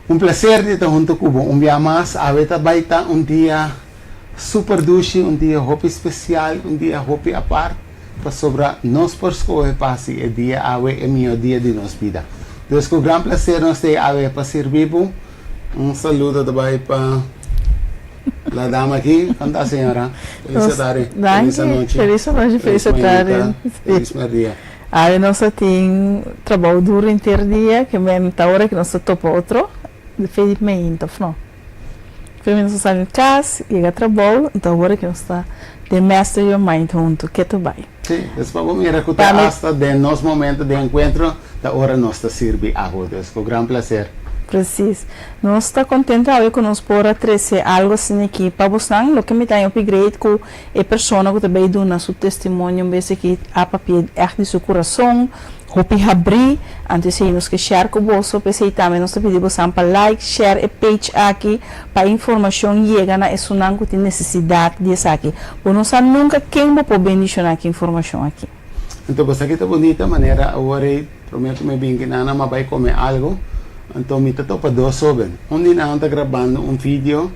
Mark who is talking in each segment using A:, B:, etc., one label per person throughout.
A: Un placer de estar junto con un día más. Ahorita baita un día super dushi, un día hopi especial, un día hopi aparte. Para sobrar nos por escoger pasi el día ave el mío día de nos vida. Entonces con gran placer nos de ave para servir. Un saludo también para la dama aquí. ¿Cómo señora? Feliz tarde.
B: Feliz noche. Feliz noche, feliz tarde.
A: Feliz dia.
B: Aí nós temos trabalho duro inteiro dia, que é a hora que nós topa outro, infelizmente, não. Infelizmente nós saímos de casa, chega a trabalho, então a hora que nós está de master your mind junto, que tu vai.
A: Sim, después vamos a recuperar hasta de nos momentos de encontro, da hora nós está servir a todos, com grande prazer.
B: Preciso. Nós está contente hoje que nós podemos trazer algo assim aqui para buscar o que me dá upgrade com a pessoa que também dá seu testemunho, um vez que a papel é de seu coração, hopi abrir, antes de nós que share com você, pensei também nós pedimos para like, share a page aqui para informação chegar na essunan que tem necessidade disso aqui. Porque nós nunca quem vai poder bendicionar aqui informação aqui.
A: Então, você aqui está bonita maneira, agora prometo me bem que nada mais vai comer algo. Então, me estou para dois sobre. Dia não está gravando vídeo.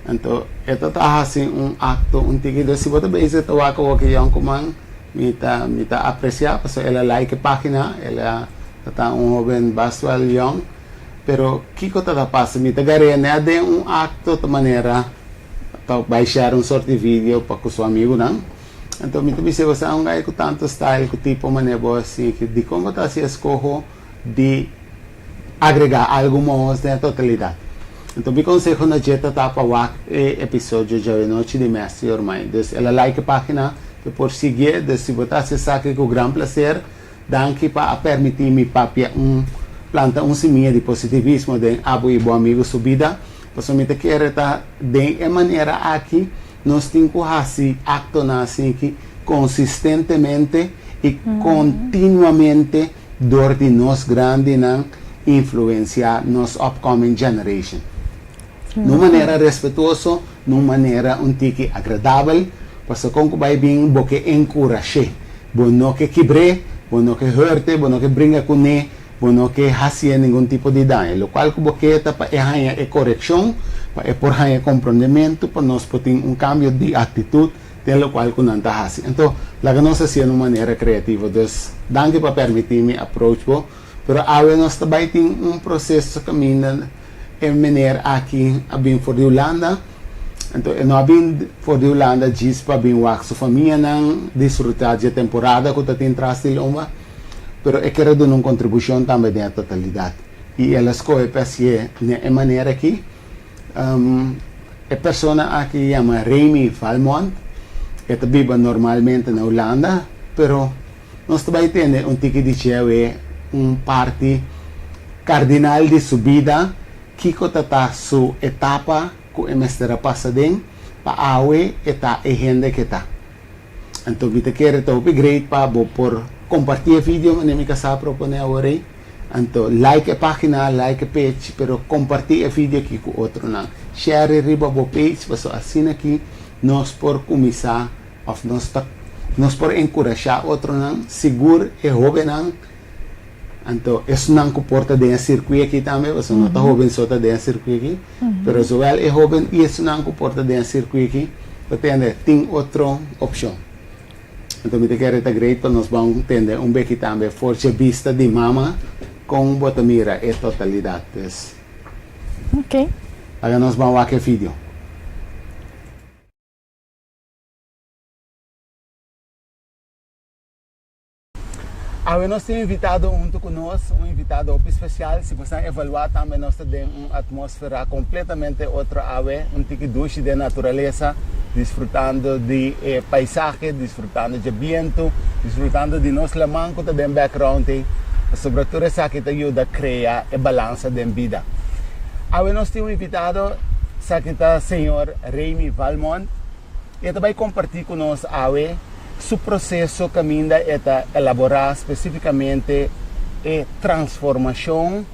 A: Então, está assim acto, tigre. Se você bem se está aqui yang kumang, me está apreciar, porque ela like a página, ela está jovem bastante young. Pero, kiko está passando, me está ganhando de acto de maneira para baixar sorte de vídeo para com seu amigo, não? Então, me está você gai com tanto style, com tipo maneira assim, que de como está se escojo de agregar algo mais na totalidade. Então, me consejo na jeta para o episódio de noite de Master Your Mind. Então, ela like a página, que por seguir, se você sabe com grande prazer, danke para permitir-me papia planta semente de positivismo de abo e bom amigo subida. Porque me quero estar de maneira aqui, nós temos que fazer acto assim que consistentemente e continuamente dor de nós grande não influenciar nos upcoming generation. De maneira respeitosa, de maneira tique agradável, porque como vai bem, porque encorajar, não que quebre, não que hurte, não que brinca com ele, não que faça nenhum tipo de dano. O qual que você está para é correção, para por é compreendimento, para nós poder cambio de atitude, de lo qual que não está fazendo. Então, lá que nós fazemos de maneira criativa. Então, danke para permitir-me approach. Pero agora nós também temos processo caminhando em maneira aqui a bem for de Holanda. Então, eu não bem for de Holanda diz para bem o sua família não desfrutar de temporada que tem traste de uma. Pero eu quero dar uma contribuição também da totalidade. E ela escolhe para si de maneira aqui. A pessoa aqui chama Remy Valmont. Ela vive normalmente na Holanda, pero nós também temos tique de chefe parte cardinal de subida que está sua etapa que é mestra passadem para awe eta agenda que está. Então você quer ter upgrade para por compartilhar vídeo na minha casa propõe agora. Então like a página, like a page, pero compartilhar vídeo aqui com outro não. Share riba a page, para assim aqui nós por começar of nós por encorajar outro não, seguro e jovem não. Então, isso não comporta dentro do circuito aqui também, você não está jovem só dentro do circuito aqui, mas se é jovem e isso não comporta dentro do circuito aqui, você tem outra opção. Então, eu quero estar great para nós vamos entender pouco também, força vista de mama com bota mira e totalidade.
B: Ok.
A: Agora nós vamos ver o vídeo. Agora nós temos invitado junto conosco, invitado especial. Se você evaluar também, nós temos uma atmosfera completamente outra, tique duche de natureza, desfrutando de paisaje, desfrutando de viento, desfrutando de nosso lamanco de background, sobretudo essa que te ajuda a criar a balança da vida. Agora nós temos invitado o senhor Remy Valmont, e ele vai compartilhar conosco su processo caminha é elaborar especificamente a transformação,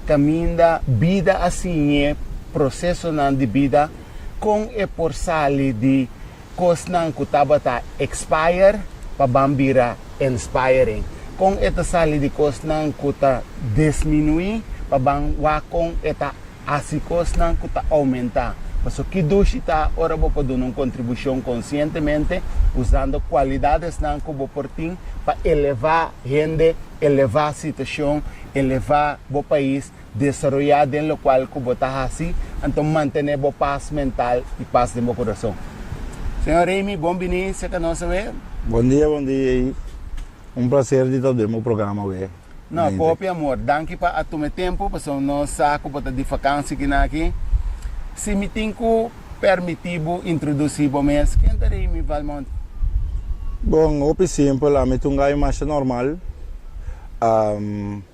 A: caminha vida assim, processo de vida com a porcali de coisas que estava expire para bambira inspiring, com esta sali de coisas que está diminuir para bangwa com esta assim coisa que está aumentar. Mas o que está ora vou poder uma contribuição conscientemente usando qualidades que vou portar para elevar gente, elevar a situação, elevar o país, desenvolver dentro do qual que está assim, então manter a paz mental e paz de meu coração. Senhor Remy, bom dia, você que nós ver?
C: Bom dia. Um prazer de estar no programa hoje.
A: Não, copia amor, danke para tu meu tempo, porque nós saco para de vacância aqui. Se me tenho permitido introduzir o mês, quem está Remy Valmont?
C: Bom, o simples, a mim tungai mais normal.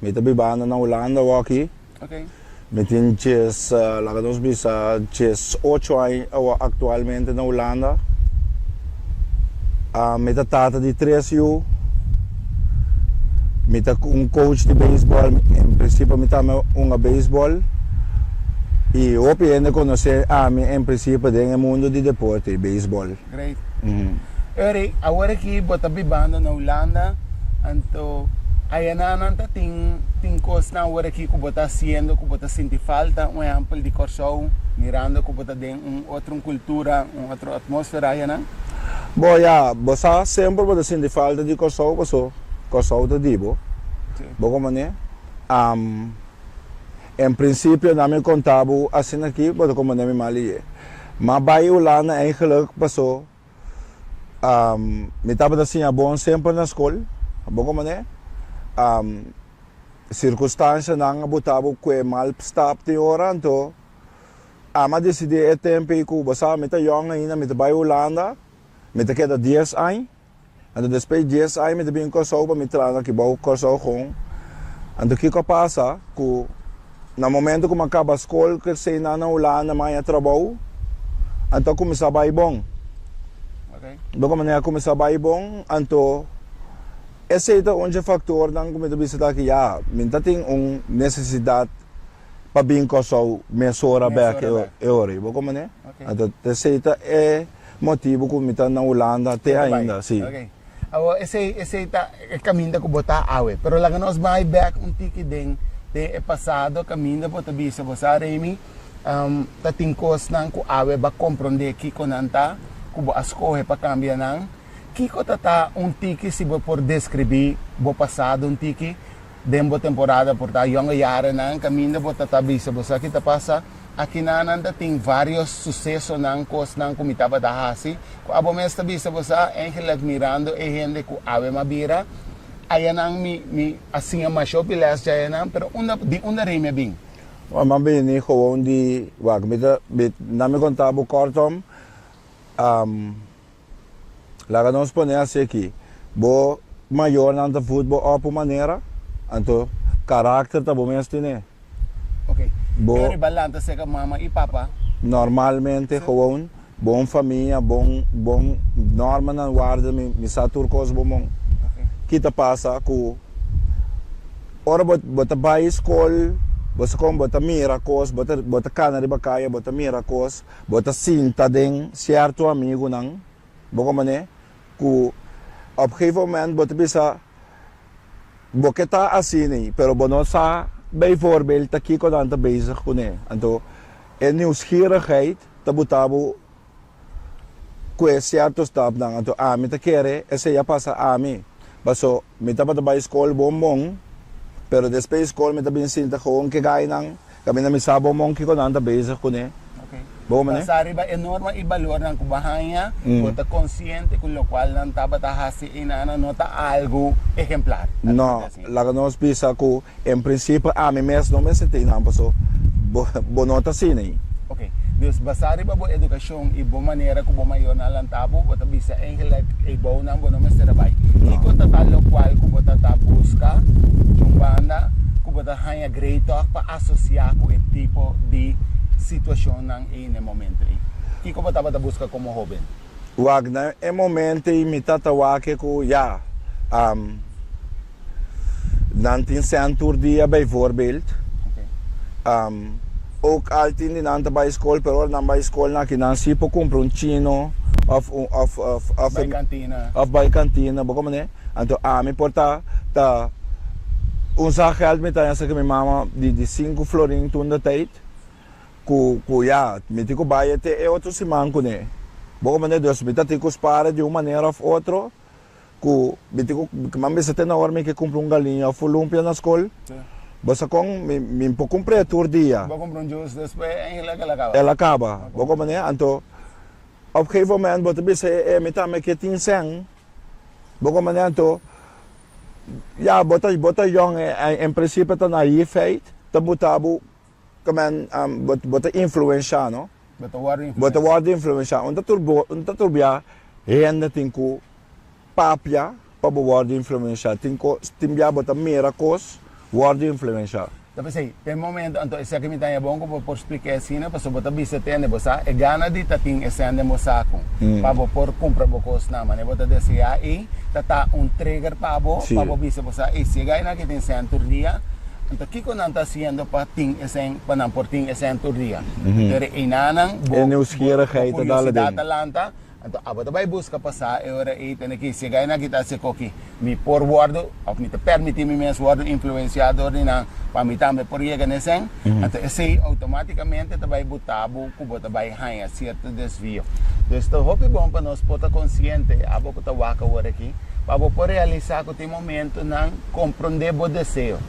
C: Me está bebendo na Holanda aqui.
A: Ok.
C: Me tem chess, lá que nós bisa chess 8 anos atualmente na Holanda. Me está tata de 3 anos. Me está coach de beisebol, em princípio me está beisebol. E eu ainda conhecer em princípio do mundo de deporte, beisebol.
A: Great. Agora que bota bebendo na Holanda, então aí nanta tem coisas na hora que bota sendo, que bota sentir falta, exemplo de Corsão, mirando que bota tem outra cultura, outra atmosfera aí, não?
C: Bom, você sempre bota sentir falta de Corsão, Corsão tá dibo. Bom como né? Em princípio, não me contava assim aqui, bota como não me malie. Mas vai Holanda eigenlijk passou. Me estava assim bom sempre na escola, bom como né? Circunstância não botava que mal stop de hora então. Mas decidi é tempo que você me tá jong ainda me tá vai Holanda, me tá queda 10 anos. Então depois 10 anos me tá bem Kosovo para me trazer aqui bom Kosovo com. Então que passa que no momento que acaba a escola, que sei na Holanda, mas trabalho, então começa a vai bom.
A: Ok.
C: De maneira começa a vai bom, então esse é um fator que me visita aqui, minta tem necessidade para bem com o mesora back euri, de maneira. Então esse é motivo que me está na Holanda até ainda, sim.
A: Ok. Esse é caminho que botar awe, pero lá nós vai back tiki de passado caminho para bisa você Remy, tem coisas que awe ba compreender que conanta, que bo escolhe para cambiar não. Kiko tata tiki se por descrever o passado tiki dentro temporada por tá young yara nang caminho por tata bisa você que tá passa aqui na nanda tem vários sucessos nang cos nang comitava da hasi ko abo mesta bisa você engelag mirando e gente ku ave mabira aí nang mi assim a macho pilas já nang pero onda reme bem
C: Mas bem nem gewoon die wag na me contava o cortom lá nós põe assim aqui, bo maior na futebol op maneira, então caráter tá bom mesmo né.
A: Ok.
C: Bo
A: balanta se com mama e papa.
C: Normalmente gewoon bom família, bom norma na guarda me satur cos bom.
A: Ok.
C: Kita passa com ora bota vai escola, você como bota mira cos, bota cana de bacaia, bota mira cos, bota cinta den certo amigo não. Bom como né? Que op gegeven moment wordt bisa boketa asini, pero bono sa bijvoorbeeld taki ko dan bezig ko ne. Anto en nieuwsgierigheid tabutabo que certo stap nang anto ami ta kere ese ya pasa ami. Baso mita pa ba school bombong pero después school mita bin sinta ko ke gay nang kami na misabo mong ki ko dan bezig ko ne.
A: Pasari ba enorme e valor ng kubahanya, bota consciente com lo qual não estava tahasi inana nota algo exemplar.
C: No, lá que nós pensa que em princípio a mim mesmo não me senti não passou, bonota sim aí.
A: Ok, dus basari ba bo educação e boa maneira que boa maior na lantabo, bota bisa engel e boa não boa não me será vai. E com tal lo qual que bota ta busca, jumbanda, que bota hanya great talk para associar com esse tipo de situação em momento aí. Que como estava a buscar como jovem?
C: Wagner, em momento me tatawa que ja, nantin centur dia bijvoorbeeld. Ook altijd in nanta bij school, pero na bij school na kinansi po compro un chino of
A: bij kantina.
C: Of bij kantina, bako man Anto ami porta ta unsa geld met tayo sa kami mama di 5 florin toen de tijd. ya, me tico baia te é outro simão com né. Bom, mas Deus me tá tico para de uma maneira ou outra, que me tico, que mamãe se tem na hora que compra galinha ou lumpia na escola. Você com me pouco comprar todo dia.
A: Vou comprar juice depois ela acaba.
C: Ela acaba. Bom, mas então op gegeven moment wat er is met name que tin sen. Bom, mas então ja, bota jong em princípio tá naïef feit, tá botabu kaman bota influencia, no? Bota word influencia. Unta turbia renda tinku papia para word influencia. Tinku timbia bota miracos word influencia.
A: Tapos aí, tem momento, então, esse aqui me tá bom que por explicar assim, né? Porque bota bisa tende, bosa, é gana de tating esende mosaco, para por comprar bocos na, né? Bota desse aí, tá trigger para bisa bosa, e se gai na que tem cento dia, então que quando tá sendo para ting esen, para não por ting esen tur dia, então inanang,
C: nieuwsgierigheid en alle dingen.
A: Talanta. Então, abot vai busca passar, eu tem que se ganhar que tá se coqui, me por word, ou me permitir me mes word influenciador na para me também por chegar nesse, então esse automaticamente tá vai botar buco, bota vai ganhar certo desvio. Então, hope bom para nós poder consciente, abo que tá waka agora aqui, para poder realizar que tem momento não compreender o desejo.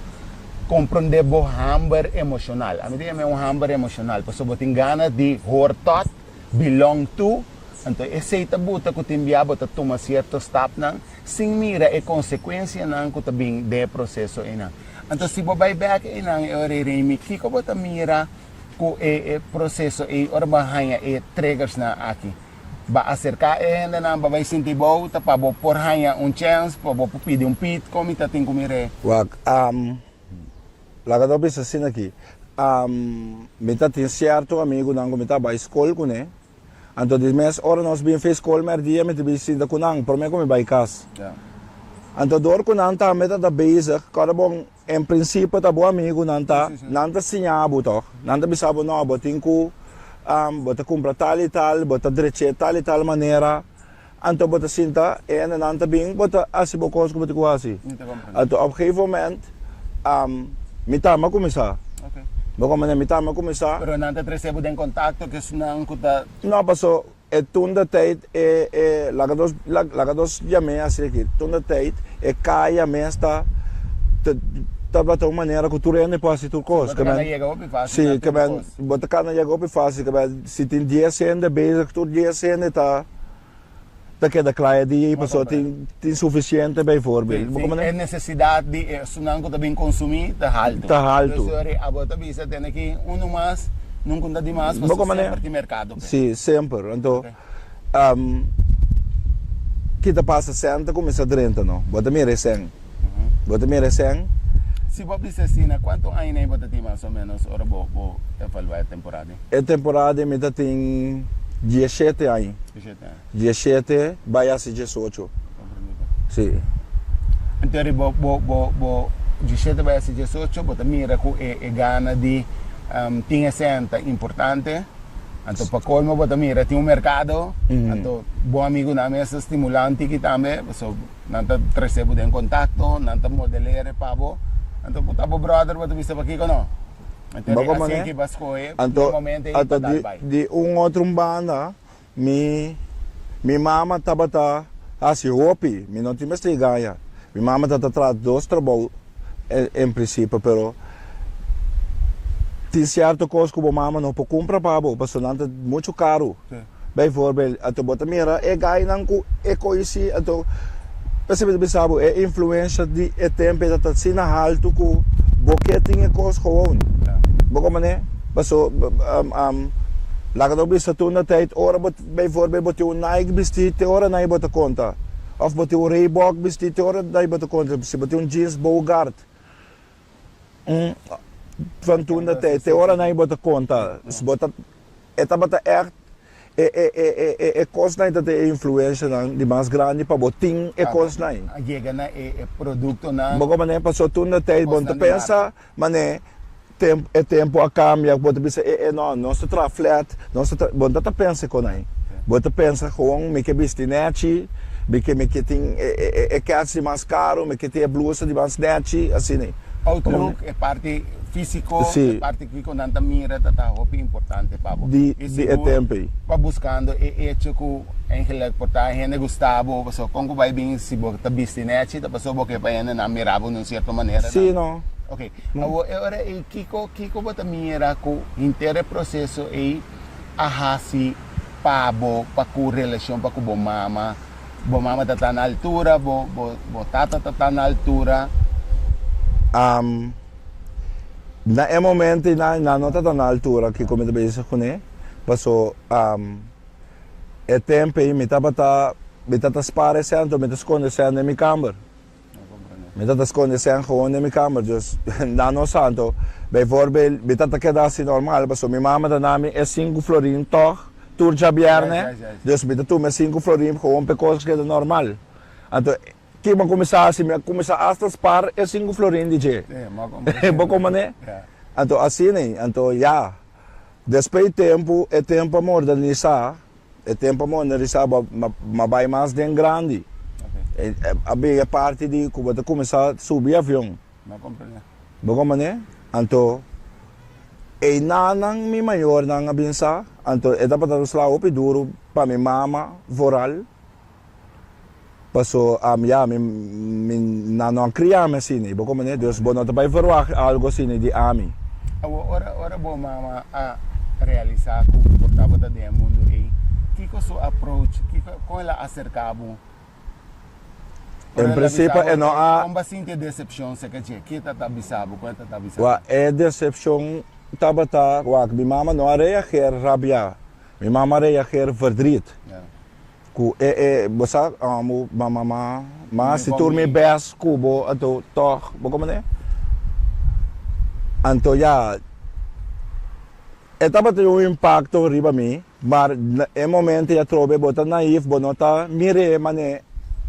A: Compreender o hamburger emocional. A mim é hamburger emocional, porque eu tenho ganas de hortot, belong to. Então, esse tabuta que o timbiabo está tomando certo step não, sem mira é consequência não que também de processo não. Então, se você vai back não, eu reimi que como você mira que o processo e ora bahaya e triggers na aqui. Ba acercar ainda não, vai sentir bom, tá para por hanya chance, para pedir pit, como está tem como ir.
C: Wag laga bisa assim aqui. Me tá tem certo amigo não me tá vai escola com né. Então, de mês, ora nós bem fez escola, mas dia me tive sido com não, por mim como vai casa. Então, dor com não tá me tá basic, cada bom, em princípio tá bom amigo não tá sinhabo toh, não tá bisabo não, botin ku, bota compra tal e tal, bota direita tal e tal maneira. Então, bota sinta, não tá bem, bota assim bocos como te quase. Então, ao gegeven moment, me tá mas começar. Bom, mas me tá mas começar.
A: Pero não te recebo de contato que não cuta.
C: Não passou é tunda tijd lagados jamé assim aqui tunda tijd é caia mesta tá bata uma maneira que tu rende para se tu cos
A: que man chega op fácil
C: sim que man bota cana chega op fácil que man se tem dia sendo basic tu dia sendo tá queda clara de passou tem suficiente bem voorbeeld
A: é necessidade de sunang ko também consumir tá alto então a bota bisa tem aqui mais não conta demais mas sempre de mercado
C: sim sempre então kita passa senta começa a 30 não bota me recém
A: se você diz assim quanto ainda bota tem mais ou menos ora bo evaluar a
C: temporada me tem 17 anos 17 vai a 18 sim
A: então bo 17 vai a 18 bota mira que é gana de tinha senta importante então para colmo bota mira tem mercado então bom amigo na mesa estimulante que também so nanta recebo de contato nanta modelere pabo então bota brother bota vista aqui não então assim que bascoe no momento
C: de outro banda mi mama tabata assim hopi mi não tinha mais ganha mi mama tá atrás dos trabalhos em princípio pero tem certo coisa que a mama não pode comprar para porque não é muito caro. Bem voorbeeld, então bota mira é ganha não é coisa então percebe sabe é influência de tempo da taxina alto que porque tinha coisa gewoon. Bom mané, passou laga do bisa tu na tijd ora bem voorbeeld bota um Nike vestido ora não bota conta. Of bota um Reebok vestido ora daí bota conta, se bota um jeans Bogart. Van toen de tijd, ora não bota conta, se bota bota echt kost dat de influência de mais grande para botin kost não.
A: Chega na produto na.
C: Bom mané passou toen de tijd, bom te pensa, mané tempo a cambia, bota bisa não, nosso tra flat, nosso bom te pensa com aí. Bota pensa com me que vestinete, me que tem calça mais caro, me que tem blusa de mais net, assim né.
A: Outlook é parte físico,
C: Sim.
A: a parte que com tanta mira, tá hopi importante, pabo.
C: Di tempo.
A: Pa buscando e hecho que eigenlijk porta gente Gustavo, so kung vai bem se bo ta bistinete, ta paso bo que pa yana na mirabo num certa maneira.
C: Sim, não.
A: Ok. Agora Kiko bota mira ko intere processo e ahasi pabo pa ku relasyon pa ku bo mama tá na altura, bo tata tá na altura.
C: Na momento na não está na altura que como também isso com ele, passou é tempo e me tá esparecendo, me tá escondendo na minha câmara. Me tá escondendo gewoon na minha câmara, dus na no santo, bijvoorbeeld, me tá quedando assim normal, passou minha mama da nome é 5 florin toch, turja bierne, dus me tá tu me 5 florin gewoon per coisas que é normal. Então, que man começar a spar é 5 florin DJ. Boko mané? Então assim, né? Então já. Depois é tempo modernizar, mas vai mais bem grande. A bem parte de como começar a subir avião. Boko mané? Então e nanang mi maior nang abinsa, então é dapat terus lá o duro para minha mama voral. Paso nanong criame sini, boko mané, Deus bono também verwacht algo sini di ami.
A: Ora bo mama a realizar com o portava da mundo e que su approach, que com ela acercabo.
C: Em princípio é não há
A: como sinto decepção se que tá bisabo, quanto tá bisabo.
C: Wa é decepção tabata, wa minha mama não reageer rabia. Minha mama reageer verdriet. Ku bosa mama se turme bes kubo ato toch boko mané anto ya etapa tem impacto riba mi mas é momento ya trobe bota naif bonota mire mané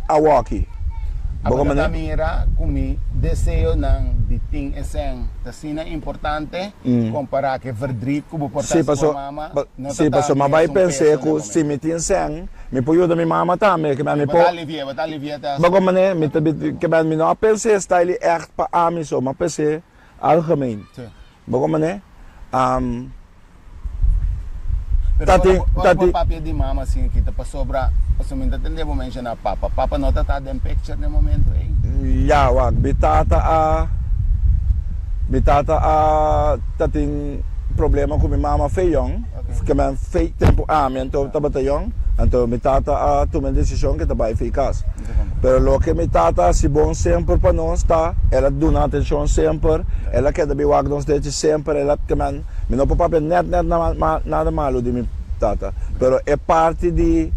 C: awaki boko mané
A: mira kumi desejo ng diting eseng tasina importante comparar que verdrit kubo portas
C: com
A: mama
C: sim passou mas vai pensar que se mitin sen me puyo da minha mama também que me po
A: batalha tá
C: boko mané me que me não pensar style echt pa ami so mas pensar algemeen boko mané
A: tati papi di mama assim kita pa sobra assumindo tende mo mencionar papa nota tá dem picture no momento eh
C: ya wag bitata tating problema com minha mama feiong que man fei tempo então tabata yong então bitata tomar decisão que tá eficaz pero lo que bitata se bom sempre para nós tá ela dá atenção sempre ela quer dar wag nos dete sempre ela que man me não papa net nada malo de minha tata pero é parte de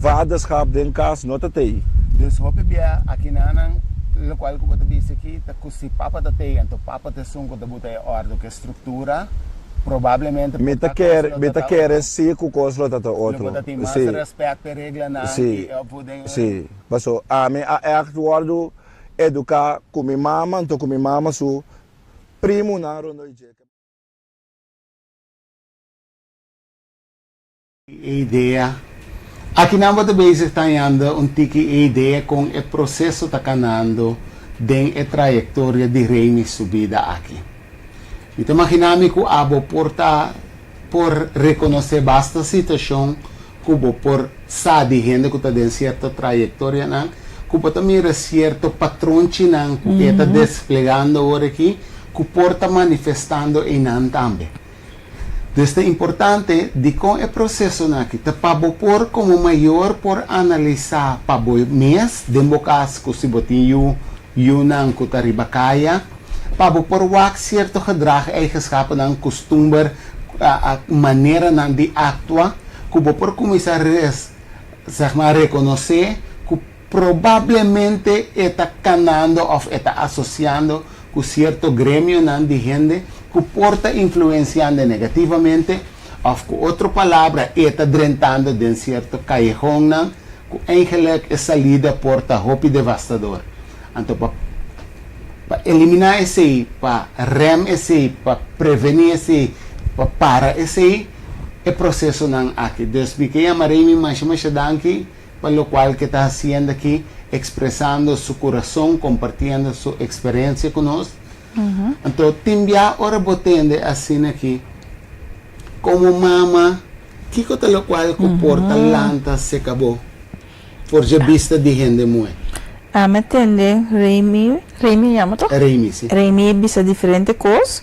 C: vaderschap den cas não tá aí.
A: Dus hope bia aqui nanang lo qual ko bata bisi aqui ta kusi papa ta tei anto papa te sungo ta buta ordo que estrutura provavelmente
C: meta quer se cu coslo tata outro
A: sim respeito a regra na
C: sim sim passo a me a ordo educar com minha mama então com minha mama su primo na rondo
A: ideia aqui na bota base está indo tiki ideia com o processo tá canando den a trajetória de Remy subida aqui. Então imaginamos que abo por reconhecer basta situação cubo por sabe gente que está de certa trajetória não cubo também certo patrão chinang que está desplegando agora aqui que porta manifestando em nan também. Então é importante de com o processo aqui tá para por como maior por analisar para o mês de bocas que se botinho yunang que tá ribacaya para por wak certo gedrag eigenschappen ng costumer a maneira ng de actua que por começar zeg maar reconhecer que provavelmente está canando ou está associando com certo grêmio ng de gente que porta influenciando negativamente ou com outra palavra está drentando de certo callejón ng que eigenlijk essa salida porta hopi devastador. Então para eliminar esse, para rem esse, para prevenir esse, para parar esse, é processo não aqui. Desde que eu marei mais danke, para o qual que está fazendo aqui, expressando seu coração, compartilhando sua experiência conosco, Então, timbia ora botende assim aqui, como mama, que coisa lo qual comporta lanta se acabou, por já vista de gente muito.
B: Me entende, Remy chama to?
A: Remy, sim.
B: Remy bisa diferente coisa.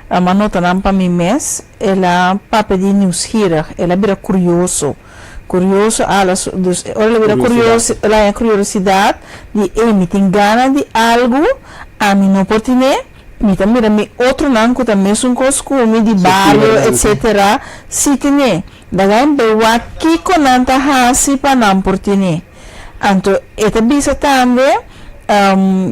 B: A manota não para mim mês, ela para de news here, ela vira curioso, dus, ela vira curioso, ela é curiosidade de me tem gana de algo, a mim não pode ter, me também me outro não que também são costume de barrio, etc. Se tem, daí bewa que conanta hasi para não pode ter. Então, esta bisa também,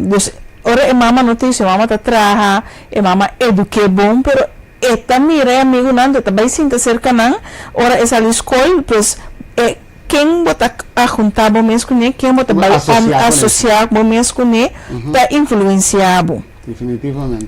B: dus ora mama notícia, mama tá traha, mama eduque bom, pero eta mira amigo nando, tá vai sinta cerca não, ora essa escola, pues quem bota a juntar bom mês com ele, quem bota vai associar bom mês com ele, tá influenciado.
A: Definitivamente.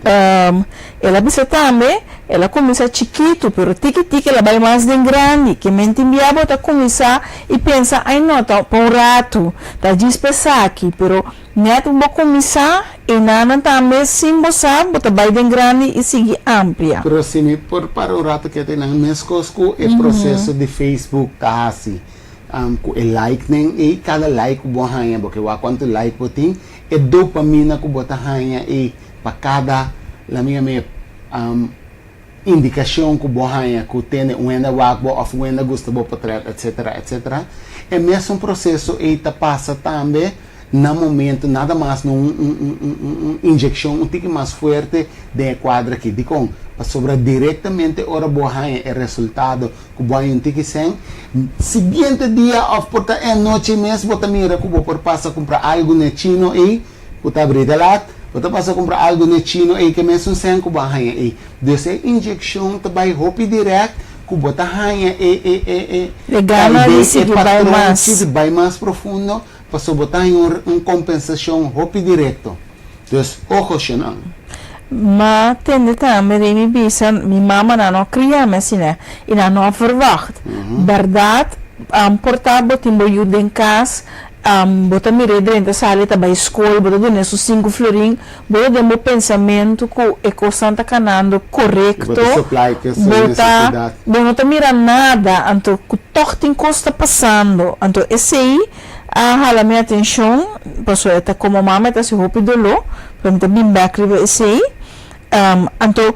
B: Ela bisa também, ela começa chiquito, pero tiki ela vai mais de grande, que mente enviava tá começar e pensa, ai não, tá por rato, tá despesar aqui, pero neto vou começar e nada também sim você bota vai de grande e seguir amplia.
A: Pero sim, por para o rato que tem na mescos com o processo de Facebook tá assim, com o like nem e cada like bom hanha, porque o quanto like botin é dopamina que bota hanha e para cada la minha indicação que bom hanha que tem um ainda wak bo of um ainda gosta bo portrait etc. É mesmo um processo e tá passa também no momento nada mais injeção um tique mais forte de quadra aqui de com para sobrar diretamente ora bohanha é resultado que bohanha um tique sem seguinte dia of porta é noite mesmo bota mira que por passa comprar algo no chino e bota abrir lá bota passa comprar algo no chino e que mesmo sem que bohanha e dessa injeção também hopi direto que bota hanha e
B: talvez é
A: patrão vai mais profundo para botar em compensação hopi direto. Então, ojo xenan.
B: Maar tende também me bisa, minha mama não cria me assim, né? E não verwacht. Verdade, portável timbo ajuda em casa, bota mire dentro da sala, tá vai escola, bota dentro esses 5 florim, bota dentro pensamento que é constante canando correto, bota não mira nada, então que toch tem coisa passando, então esse aí hala minha atenção, passou até como mama está se rápido lo, para mim também backriba esse aí, então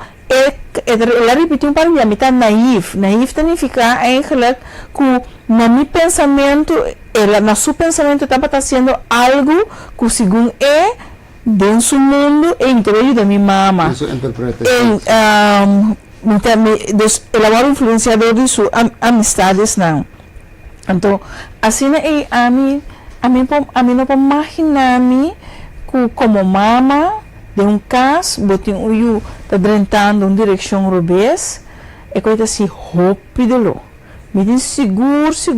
B: ela repetiu para mim, está naïf significa eigenlijk que na meu pensamento, ela na seu pensamento estava fazendo algo que segundo dentro do mundo e então ajuda minha mama.
A: Isso interpretação.
B: Ela vai influenciador de suas amistades não. Então, assim a mim não pode imaginar que como mama de caso, botin o tá drentando em direção robês, é coisa assim rápido. Me diz seguro, se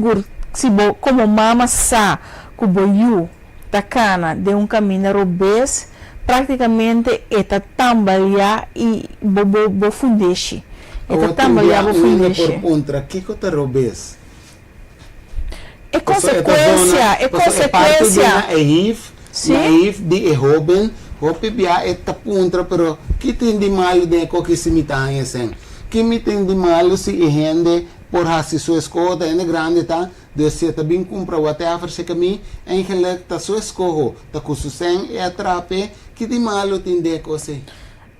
B: como mama sa que o tá cana de caminho robês, praticamente tá tambalear e bo fundeche. Tá tambalear bo fundeche.
A: Por contra, que tá robês?
B: É consequência.
A: É naif de jovem, hopi bia eta puntra, pero que tem de malo de que se me tá assim? Que me tem de malo se rende por hasi sua escola é grande tá? De se tá bem compra o até afirse que me em que tá sua escola, tá com sucem e atrape, que de malo tem de coisa?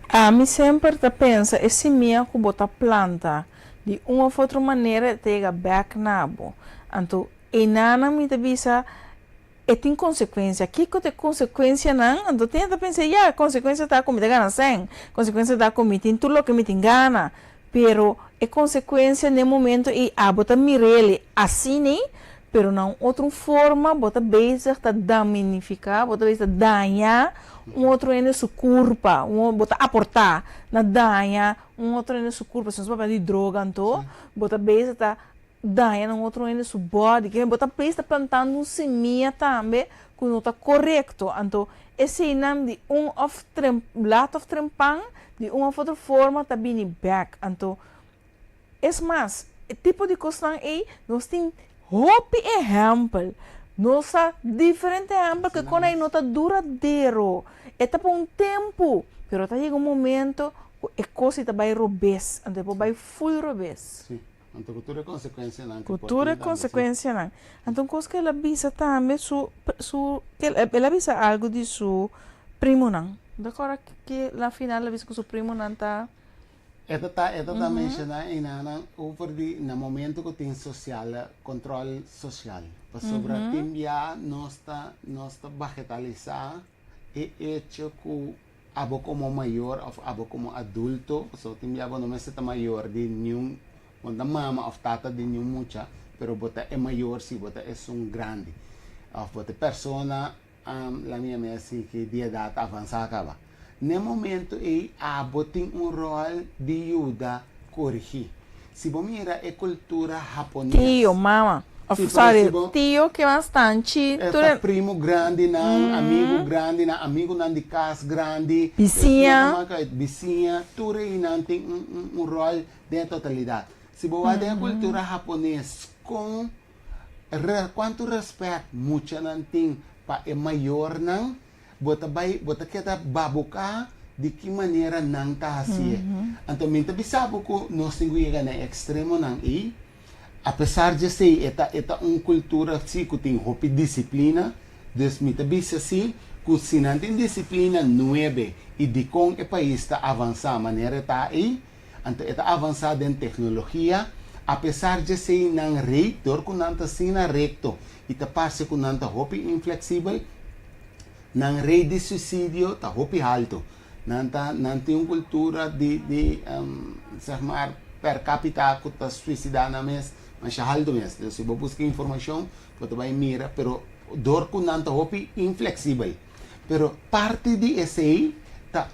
B: A mim sempre tá pensa esse minha que bota planta de uma ou outra maneira tega back nabo. Então e nana me avisa e tem consequência. Que tem consequência não? Então tenta pensar, a consequência está com me gana sem, consequência está com me tem tudo que me tem gana, pero é consequência no momento e bota mirele assim nem, pero não outra forma, bota beijar tá damnificar, bota beijar danhar outro em sua culpa, bota aportar na danha, outro em sua culpa, se não vai de droga então, bota beijar tá daí não outro ainda su body que bota está plantando semente também que não está correto então esse nome de lot of trempang de uma outra forma está vindo back então é mais o tipo de coisa aí nós temos hope exemplo nossa diferente exemplo que quando aí não está duradouro é para tempo Pero tá chega momento que a coisa tá vai robes, então depois vai full robes.
A: Sim. Então, cultura é consequência, não.
B: Cultura é consequência, não. Então, coisa que ela avisa também, ela avisa algo de seu primo, não. Da hora que na final ela avisa que seu primo não tá.
A: Ito ta mencionar inanang over di na momento ko tin social control social. Pa sobra timbia nosta vegetalizar e hecho ku abo como mayor of abo como adulto. So timbia abo no meseta mayor di nyum onda mama of tata di nyum mucha pero bota é mayor si bota é un grande. Of bota persona la mia messi que dia data avançar acaba. No momento e abotin rol de ajuda corrigir. Se você mira a cultura japonesa.
B: Tio, mama. Tio que bastante.
A: Primo grande não, amigo grande não, amigo não de casa grande.
B: Vizinha.
A: Vizinha, tudo aí não tem rol de totalidade. Se você tem a cultura japonesa com quanto respeito, muito não tem para é maior não. Bota kita babuka de que maneira não tá assim. Então, minta bisabo ko nós temos na extremo não e apesar de ser eta cultura assim que tem hopi disciplina, des minta bisa assim que se não tem disciplina 9 e de com o país está avançar maneira tá aí, então eta avançar em tecnologia, apesar de ser não reito, com não tá sina recto e tá passe com não tá hopi inflexível. Nang rate de suicídio está hopi alto. Não tem uma cultura de zeg maar, per capita que está suicidando mesmo, mas é alto mesmo. Então, se você busca informação, você vai mirar, pero dor que não está hopi inflexível. Pero parte de esse aí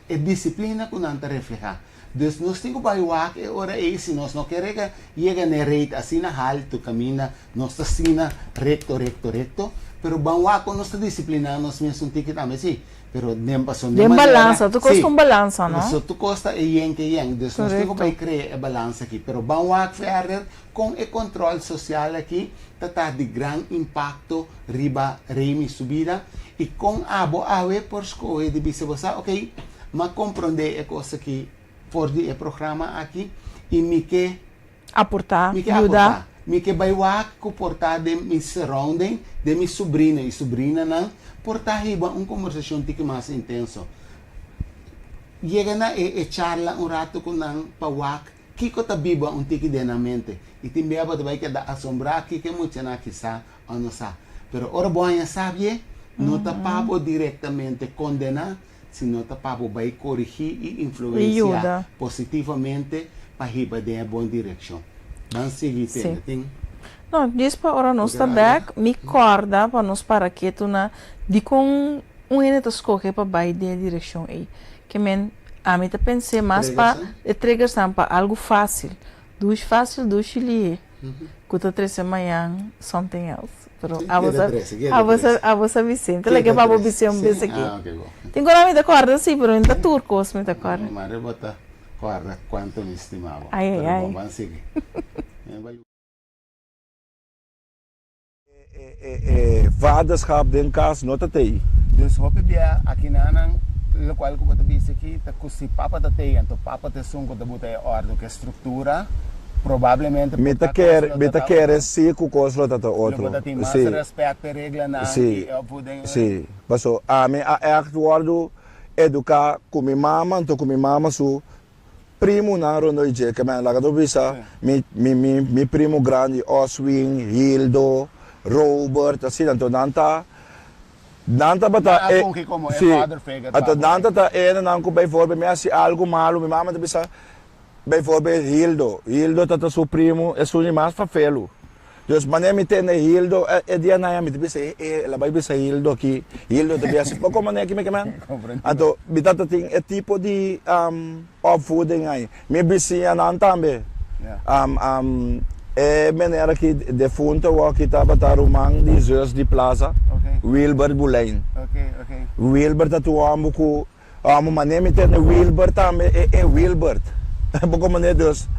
A: é disciplina que não está reflejada. Então, nós temos que bailar que hora é se nós não queremos chegar na rate assim na alto, camina, nós está assim recto. Pero bangwa ko nos disciplina nos mesmo ticket ame si pero nem paso
B: de balança tu costa um balança não
A: so tu costa e yen que yen dus nos tenho para criar a balança aqui pero bangwa ferrer com o controle social aqui tá de grande impacto riba remi subida e com abo awe por escolher de bisa você ok mas compreender a coisa que por de programa aqui e me que
B: aportar ajudar
A: me que vai comportar de mi surrounding, de mi sobrinha e sobrinha não, portar riba conversação tique mais intenso. Chega na charla rato com não pawak, kiko ta biba tique de na mente. E timbia ba vai que da assombrar que muito na quizá ou não sa. Pero ora boa sabe, não ta papo diretamente condenar, sino ta papo vai corrigir e influenciar positivamente para riba de a boa direção. Não seguir tem.
B: Não, diz para ora nós está back, me corda para nós para que tu na de com ene escolher para vai de direção aí. Que men a mim tá pensei mais para entregar para algo fácil. Dos fácil, dos chili. Cuta 3 amanhã, something else. Pero a você Vicente, legal para você desse aqui. Tem agora me da corda sim, pero ainda turco me da corda.
A: Mas bota corda quanto me estimava.
B: Ai.
A: Vamos seguir.
C: Vaderschap den kaas not atei.
A: Dus hoop dia aqui na local que você disse aqui, tá com se papa da tei, então papa te sungo da botar ordem que estrutura provavelmente
C: meta quer se com coslo da outro.
A: Sim. Respeito regra na
C: sim. Sim. Passo a me a actuado educar com minha mama, então com minha mama su primo na ronoije que me laga do bisa mi primo grande Oswin, Hildo, Robert, assim então nanta bata
A: father figure.
C: Então nanta tá não com bijvoorbeeld me assim algo malo, minha mama bisa bijvoorbeeld Hildo tá seu primo é seu mais fafelo. Dus wanneer me ten Hildo dia na me bisa ela vai bisa Hildo aqui Hildo te bisa pouco maneira que me keman então bitata tem é tipo de opvoeding aí me bisa nan tambe maneira que de funta o que tava tarumang de zus de plaza Wilbert Boulain Wilbert tatu amo maneira me ten Wilbert tambe é Wilbert pouco maneira dus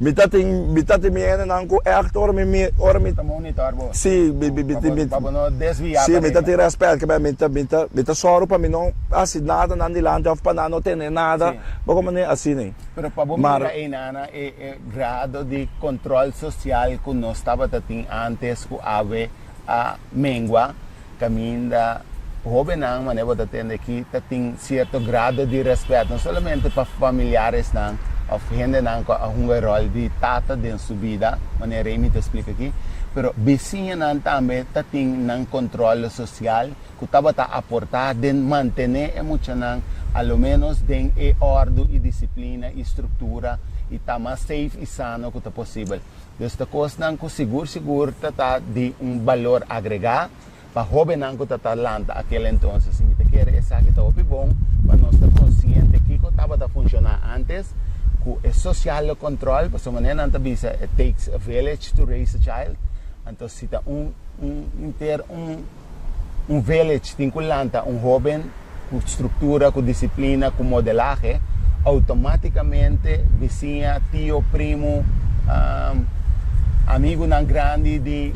C: Mitati miena nanku echt ora mi
A: Tá monitor, bo.
C: si
A: Para não desviar.
C: si mitati respeito que mita soro para mim não assim nada não dilante of para não ter nada
A: Sim.
C: como nem assim nem
A: Pero para bom
C: Mar-
A: mira aí nana é grado de controle social que nós estava tendo antes que ave a mengua caminda jovem não mas eu vou tendo aqui tem certo grado de respeito não somente para familiares não of gente não com um rol de tata de sua vida maneira me te explica aqui pero vizinha não também tem um controle social que estava a aportar de manter emocional ao menos tem ordem e disciplina e estrutura e tá mais safe e sano que possível. Desta coisa não que seguro tá de valor agregado para jovem não que tá lanta aquele então se me te quer essa que tá bom para nós estar consciente que estava a funcionar antes que é social o controle para maneira não tá bisa it takes a village to raise a child então se tá um village tem que lanta jovem com estrutura, com disciplina, com modelagem, automaticamente vizinha, tio, primo, amigo não grande de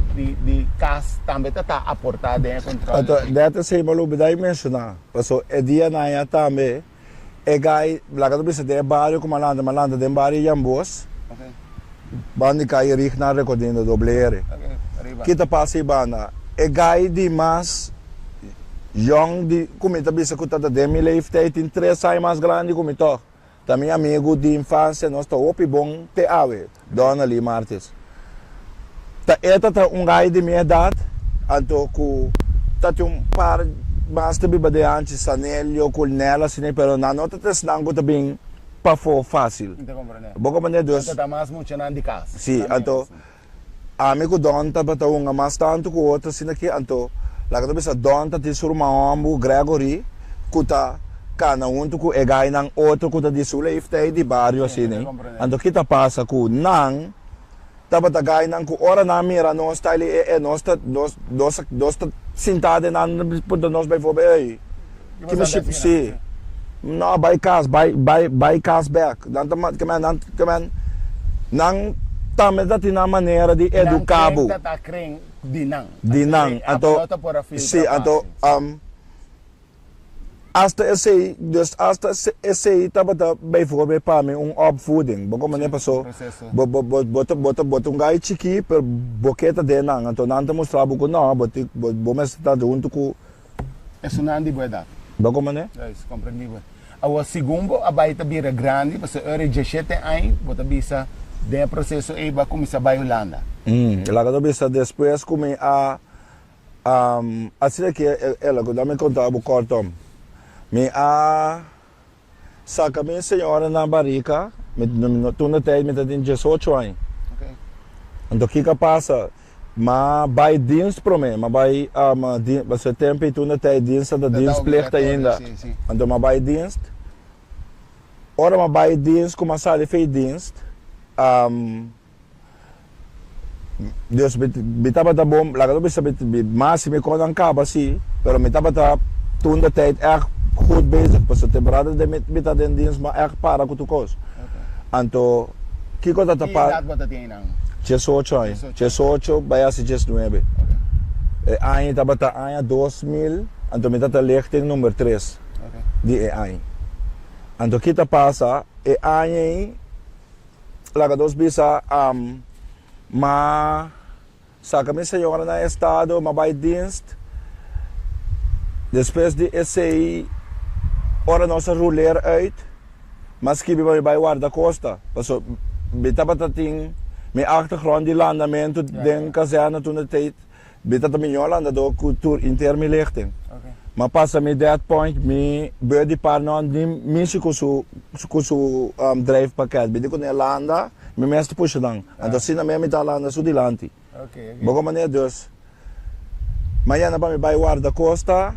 A: casa também está aportado em controle.
C: então deve ser malu bidai mencionar passo é dia na ya também é gai lá que bisa de barrio como malanda de barrio Jambos
A: Ok,
C: bandi cai rik na recordando doblere
A: arriba.
C: kita passa bana é gai de mas young de comita bisa que tá de mi leeftijd in 3 anos mais grande como tô também amigo de infância nós tô opi bom te ave Dona Lee Martins tá gai de minha idade anto ku tá par mas também bade antes sanelio com nela assim pero na nota tes nango também pa for fácil
A: Não te compreende.
C: boca mané dos
A: Está mais muito de casa.
C: sim anto amigo don tá bata um mas tanto com outra assim aqui anto lá que bisa don tá tisur maambu Gregory kuta kana unto ku egay ng outro kuta di sula if tay di barrio assim né anto kita passa ku nang tabatagay nang ku ora na mira no style nós sentado na punta nós vai for ei que me chip se não by cast back dan kaman nang tama dati na maneira de educabo
A: Tá crem dinang.
C: dinang anto si anto hasta esse tabata bij voorbeeld pa me opvoeding boko mane paso bota gai chiki per boqueta de nang anto nanta mostrava ko na bo mes tá junto com
A: Isso não é de verdade.
C: boko mane
A: É isso, compreendível. O segundo, a baita bira grande, porque era 17 anos, bota bisa de processo aí vai começar a Holanda.
C: ela que bisa depois come assim que ela que me contava o cortom me saca minha senhora na barrica tu não tem me tem 18 anos
A: Ok.
C: então o que passa mas vai dienst pro mim mas vai você tempo e tu não tem dienst da dienstplicht ainda
A: Sim.
C: então mas vai dienst ora mas vai dienst como a sala fez dienst Deus bitaba da bom lá que bisa mas me conta acaba assim pero me tava tu não tem goed bezig, pas de temporada de met den dienst maar echt para com tu cos. Anto kiko
A: E
C: tata pa
A: idade bota tem não?
C: 18 anos. 18 vai a 19. Ano taba ta ano 2000, anto me tata lichting nummer 3.
A: Ok.
C: Di ano. Anto kita passa ano laga dos bisa ma sa kami senhora na estado mabay dienst. Depois de esse ora nossa ruler uit, mas que bij guarda-costa. Paso, bitaba tating, mijn achtergrond die landamento, den kazerne toen de tijd, bitaba minhola do cultuur interme lichting.
A: Ok.
C: Maar passa me that point, me bedi par non di misi kusu drive pakket. Bidi ko na landa, me mesto puxa lang. Ando sina me mi talanda su dilanti.
A: Ok.
C: Bago man dus. Maya na pa me bij guarda-costa.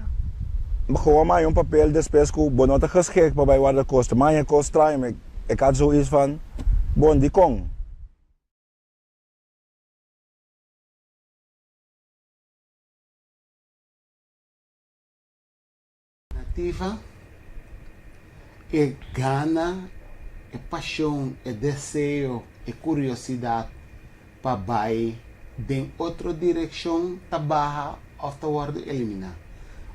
C: Gewoon maar een papel después ko bonota geschikt bij guarda-costa. Maar je kost draaien, ik had zoiets van, bon die kong.
A: Nativa é gana, é paixão, é desejo e curiosidade para vai em outra direção, tá barra ou tá word eliminar.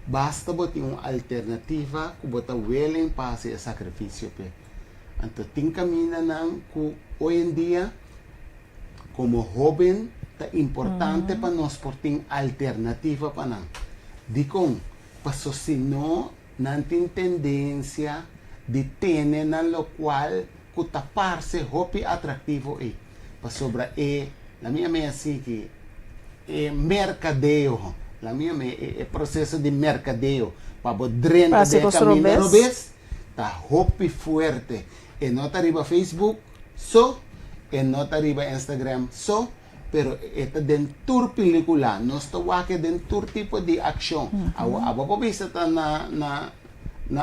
A: Basta botar uma alternativa que bota willing para fazer sacrifício. Então, tem caminho não que hoje em dia, como jovem, é importante para nós por ter alternativa para nós. Digo, para se não tem tendência de ter na lo qual que taparse hobby atrativo é. Para sobra la minha é assim que é mercadeio. La minha é processo de mercadeio. Para poder de caminho no vez, tá hobby forte. E não tá arriba Facebook, só. E não tá arriba Instagram, só. Pero esta dentro película, nós estamos aqui dentro tipo de ação. A vista está na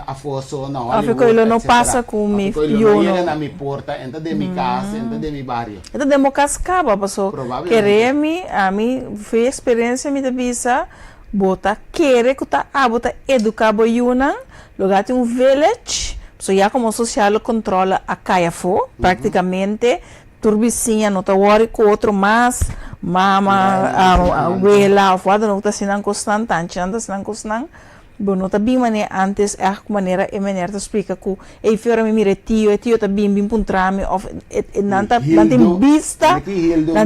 A: afoso, na Hollywood,
B: Porque ele não passa com
A: me
B: não
A: chega na minha porta, entra de minha casa, entra de meu bairro.
B: Então, demo cascava, passou. Querer-me, a mim, foi experiência, me devia botar, querer que tá, botar educar boiuna, lugar tem village, so já como social controla a caiafo, praticamente, turbicinha, não tá worry com outro mais, mama, a abuela, a foda não tá sinang constante, não tá sinang constante. Bom, não tá bem maneira antes é maneira te explica que e fiora me mire tio tá bem puntrame of não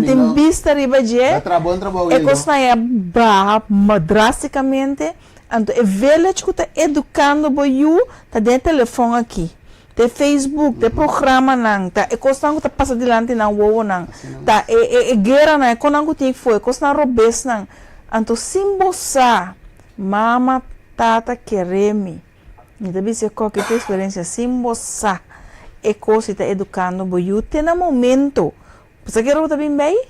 B: tem vista riba je e costa é barra drasticamente então é village que tá educando boiu tá de telefone aqui de Facebook, de programa não, tá? E costa que tá passa dilante não, wow não, tá? E guerra não, quando que tem foi, costa robes não, então simbosa, mama tata quereme, me deve ser qualquer experiência simbosa, e coisa tá educando boiu, tem no momento, você quer o também bem?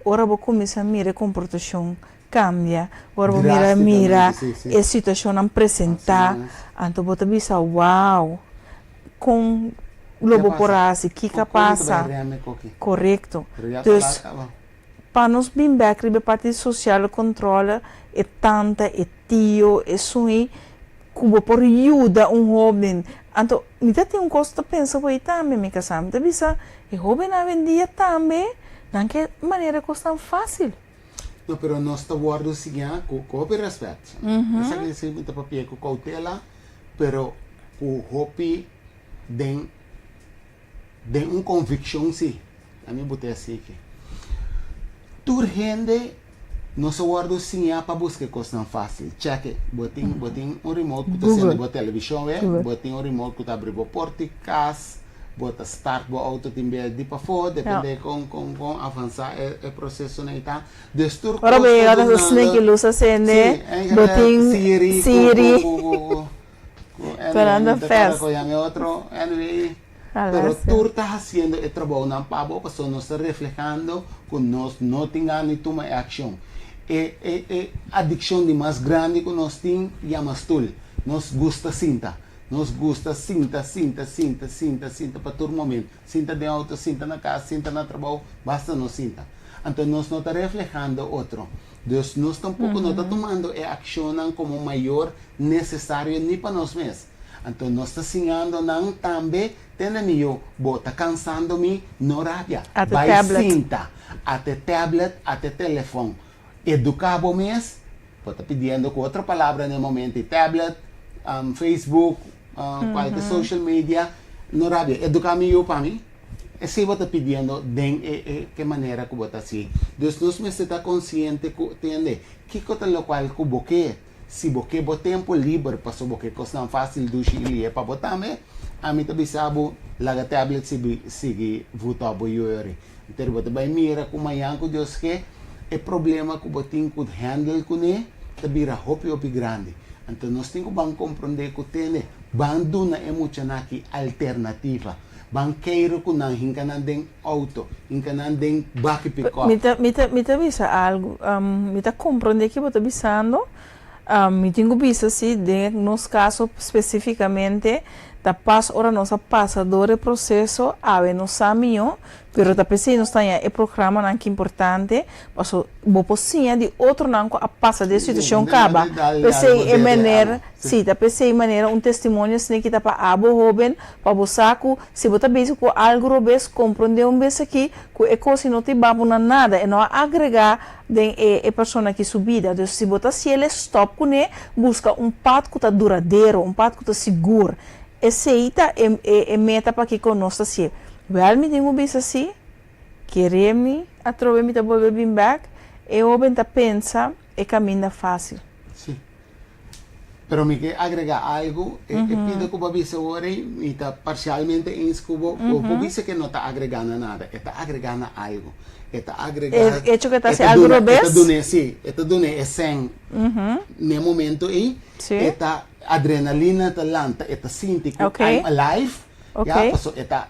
B: Ora vou começar a mirar comportação cambia, ora vou mira a situação não apresentar, então vou também pensar, uau. Com lobo porasi, que passa, correto. Então, para nós bem back, a parte social controla é tanta, é tio, é sui, como por ajuda jovem. Então, me tem um custo pensa foi também, me casam, te bisa, e jovem na vendia também, não que maneira custa fácil.
A: Não, pero nós está guardando o seguinte, com respeito. Essa que se muito papel com cautela, pero o hobby den convicção sim, a mim botei assim que tur gente não se guarda sim para buscar coisas não fácil, check, botem remote que está sendo botar televisão, botem remote que está abrindo o porta casa, bota start o auto também de para fora, depende com avançar o processo não está. Destur
B: ora bem, agora se nem que luz acende, botem Siri
A: Esperando fest. Pero tú estás haciendo el trabajo en pavo, pues nos está reflejando con nos no tengan ni toma acción. Adicción de más grande que nos tiene llamas tú. Nos gusta cinta. Nos gusta cinta para todo momento. Cinta de auto, cinta na casa, cinta na trabajo, basta no cinta. Entonces nos no está reflejando otro. Deus nós tampouco não está tomando e accionam como maior necessário nem para nós mesmos. Então nós está ensinando não também tem bota cansando me no rábia. Vai cinta, até tablet, até telefone. Educar o mês, bota pedindo com outra palavra no momento, tablet, Facebook, qualquer social media, no rábia. Educar me para mim. Se você está pedindo de que maneira que você assim, Deus nos está consciente que entende que coisa local que você se você o tempo livre para so você coisa não fácil do Chile para botar me a mim também sabe lá tablet se votar por yori então você vai mirar como amanhã que Deus quer é problema que você tem que handle com ele também é hopi grande então nós temos que compreender que tem banduna é muito aqui alternativa banqueiro com não hincanandem auto, hincanandem baque pick-up.
B: Me bisa algo, me tá compreender que você bisando, me tenho bisa se de nos caso especificamente ta passa ora nossa passador processo ave no samio pero ta pensei nos tenha e programa não que importante passo bo pocinha de outro não a passa de situação caba pensei e maneira sim ta pensei maneira testemunho assim que tá para abo joven para bosaco se bota base com algo robes compreender vez aqui que é coisa não te babo nada e não agregar de pessoa que subida então se bota se ele stop com ele busca pato que tá duradouro pato que tá seguro esse aí é meta para que conosco assim realmente tenho visto assim querer-me a trover-me tá volver bem back e o bem tá pensa é caminho fácil
A: sim pero me que agregar algo e pido que o bicho agora e está parcialmente em escubo o bicho que não está agregando nada está agregando algo está agregando
B: hecho que está se algo robes
A: está dando esse no momento aí está adrenalina está lenta está sintico I'm alive ya paso está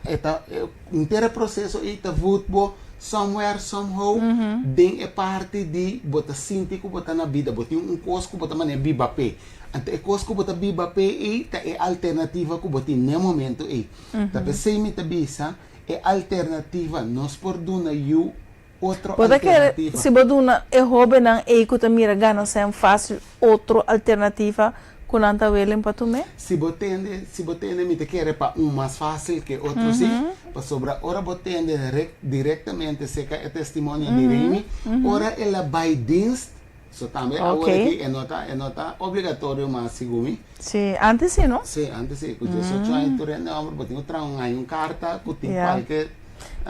A: inteiro processo aí está futebol somewhere somehow den parte de bota sintico bota na vida bota cosco bota mané biba pe ante cosco bota biba pe e ta é alternativa que bota no momento aí tá pensei me tá bisa é alternativa nós por duna you outra alternativa
B: se boduna é hobby não é que tá mira gana sem fácil outra alternativa kunanta welen para tu me
A: se botende me te quer para mais fácil que outro sim para sobra ora botende diretamente se que é testemunho de Remy ora ela vai dienst so também agora aqui é nota obrigatório mas segumi
B: sim antes sim não
A: sim antes sim que eu só trying to render number botinho traum carta que tem qualquer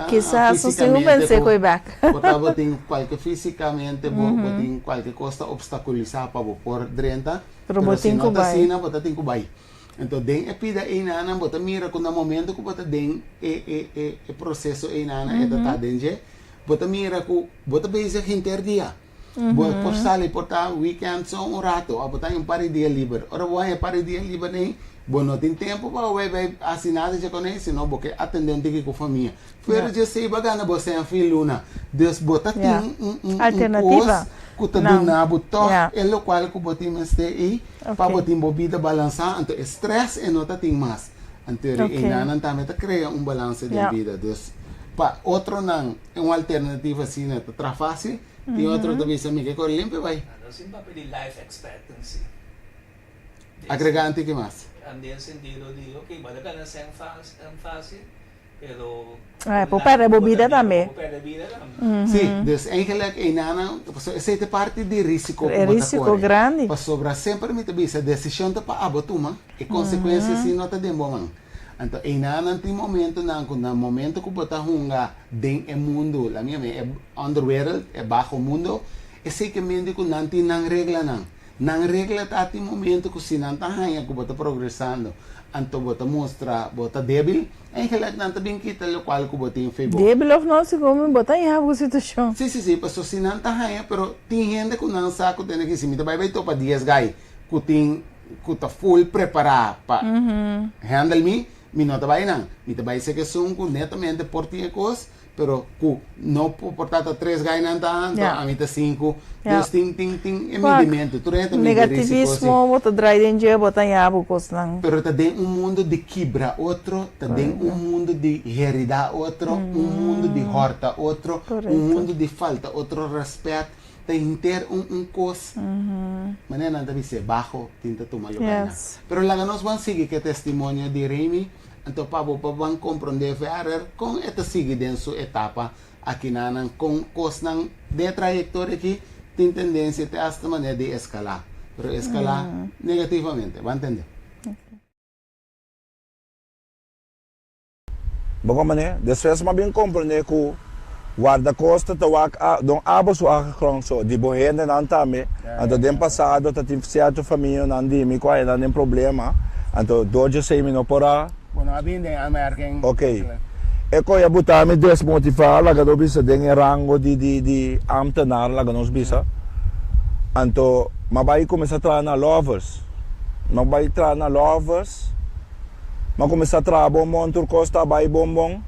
B: quizás se eu pensei que back
A: botava tem qualquer fisicamente botin qualquer coisa obstaculizar para por dentro pero se não está assim bota tem que vai então den é pida aí nana bota mira quando no momento que bota den é processo aí nana é tá dentro bota mira que bota base interdia bota por sair por tá weekend só rato bota par dia livre ora vai par dia livre nem bom não tem tempo para vai assinar já com isso não porque atendente que com família pero já sei bagana você é filho na Deus bota tem
B: alternativa
A: kuta duna buto é o qual que botim este aí para botim bobida balançar então estresse e nota tem mais então e nanan também tá cria balance de vida Deus para outro não é uma alternativa assim né tá fácil tem outro também se me que corre limpo vai
D: não se papel de life expectancy
A: agregante que mais
D: nel sentido de ok mas acá não é fácil pero
B: para bebida também
A: sim dus eigenlijk inana essa é parte de risco
B: é risco grande
A: para sobra sempre me tabisa decisão tá para abotuma e consequências se nota de bom então inana tem momento na momento que bota hunga den e mundo la minha é underworld é baixo mundo esse que me indico não tem não regla não regla tá tem momento que se não tá hanya que bota progressando anto bota mostra bota débil em relação não também kita lo qual que bota em Facebook
B: débil of não se como bota em alguma situação
A: sim passo se não tá hanya pero tem gente que não sabe que tem que se me vai to para 10 gai que tem que tá full preparado para handle me não tá vai não me tá vai ser que são netamente por ti coisa pero ku não portata 3 gai não tá a mim tá 5 dus ting medimento tu renta
B: negativismo bota drive em dia bota em abo coisa
A: pero tá dentro mundo de quebra outro tá dentro mundo de heredar outro mundo de horta outro mundo de falta outro respeito tem ter coisa maneira não deve ser baixo tinta tu maluca pero lá nós vamos seguir que testemunho de Remy então para vamos compreender com esta sigue dentro sua etapa aqui na com coisa de trajetória aqui tem tendência até esta maneira de escalar pero escalar negativamente vai entender
C: bom mané depois mas bem compreender que guarda-costa tawak don abo su akakronso di bohende nan tame anto den passado ta certo família nan di mi qua nan problema anto doje sei mino pora
A: bueno abinde amerken
C: ok e ko ya butami desmotivar la gado bisa den rango di ambtenaar la ganos bisa anto mabai começa a trabalhar na lovers mabai trabalhar na lovers ma começa a trabalhar bom tur costa bai bom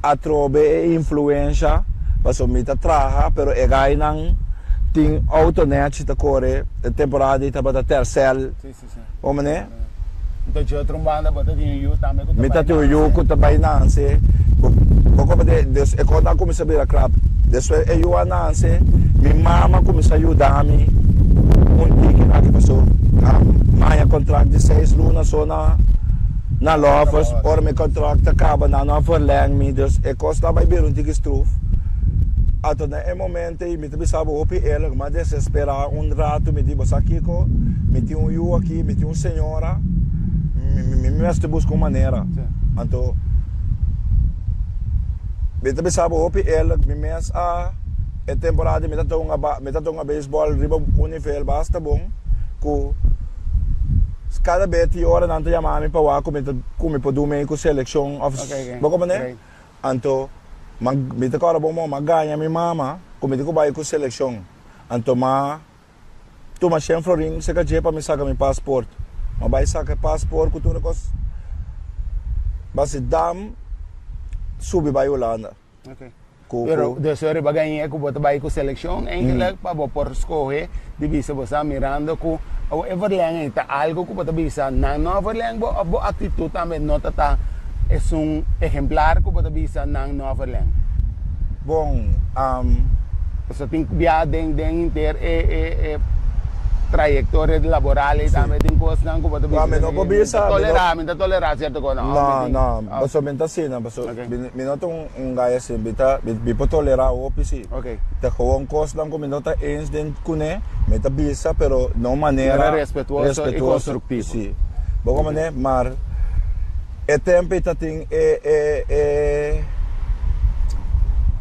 C: a trobe e influência passo mita traha pero e gai nang ting autonet ta corre temporada ta bata tercel o mané
A: Então, tinha outra banda, bota tinha you também.
C: Me tatu eu que também nanse. Pouco de quando eu comecei a virar crap. Depois eu ananse, minha mama começou a ajudar-me. Tique aqui passou. Minha contrato de 6 lunas só na Lovers. Ora meu contrato acaba na nova verleng. Dus ik kost daarbij weer een tique stroef. Ato na momento eu me pensava opi ela, mas desesperar rato me digo aqui ko, me tinha eu aqui, me tinha senhora, me mestre busca uma maneira. Então me pensava opi ela, me mes a temporada me tá um beisebol riba o nível basta bom, ko cada vez hora nanto chamar-me para lá como para do meio com seleção of, bom né? Então Mita ko bom mo maganya mi mama, kumiti ko ba ko seleksyon. Anto tuma siyang florin sa kaje pa misaga mi passport. Mabay sa ka passport ko tuna kos. Basi dam subi ba Yolanda.
A: Okay.
C: Ko
A: Pero desore bagay ko bota ba ko seleksyon, engel pa bo por escoge, divisa bo sa mirando ko o everlang ita algo ko bota bisa na no everlang bo attitude también nota ta es un ejemplar que puede visar en Nueva Orleans.
C: Bom,
A: Você tem que viajar inter trayectórias laborais também tem coisas que pode visar.
C: Mas não pode visar.
A: Tolerar certo coisa.
C: Não, basta mentar assim, basta. Minuto gaya assim, bipo tolerar o opisi.
A: Okay.
C: Te gewoon coisa lang ko minuto eens den kune, meta bisa pero no maneira
A: respetuoso e construtivo.
C: Sim. Bom mané, mar tempo tem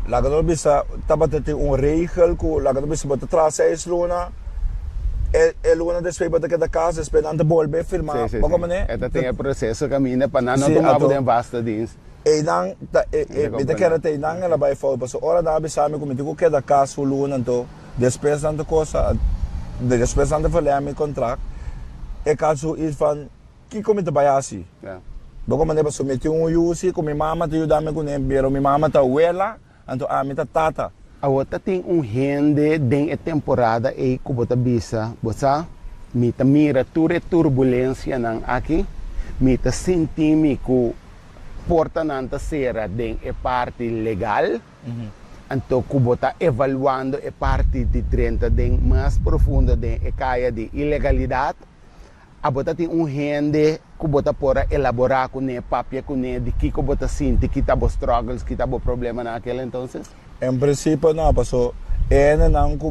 C: laga bisa taba tem regel ko laga bisa bota trás 6 luna luna después bota cada casa esperando volver firmar
A: pouco mané tem o processo caminha para não tomar o basta dins
C: nang bita kera te nang ela vai falar passo hora da bisa me como digo cada casa luna então depois tanta coisa depois tanta falar meu contrato caso il fan que como te vai assim Boko man ba sumiti yung yusi ko mi mama to yudame ko pero mi mama ta abuela anto amita tata.
A: Awata ting rende den e temporada e kubota bisa bosa mita mira turbulência nang aqui mita sentimi ku porta nanta sera den e parte legal anto kubota evaluando e parte di 30 den mais profunda den e caia de ilegalidade. Abota tem rende que bota para elaborar com ne papia com ne de que bota sinti que tá bo struggles que tá bo problema naquele então.
C: Em princípio não passou não que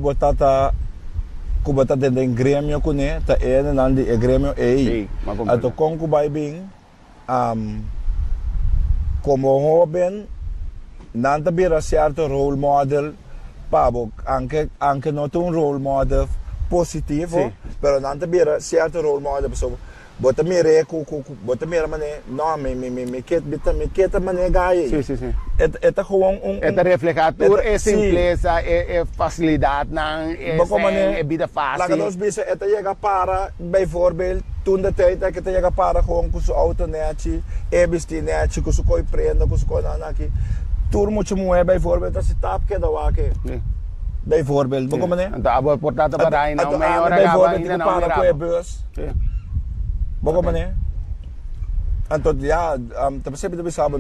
C: bota dentro do grêmio com ne tá não de grêmio ato com que vai bem como jovem não tá bira certo role model pabo anche não tem role model positivo, pero nanta bira certo role model so bota mire bota mira mané não me queta mané gai
A: sim
C: eta gewoon
A: eta reflejatur é simpleza é facilidade não é vida fácil
C: laga nos bisa eta chega para bijvoorbeeld toen de tijd dat ik chega para gewoon com sua auto neti besti neti com sua coi prenda com sua nanaki tur muito moe bijvoorbeeld dat se tap que da wake bijvoorbeeld, bako man
A: Anto abo portata para aí não meia hora
C: bijvoorbeeld não para com bus. Bako man Anto ja, tapos sabi sabi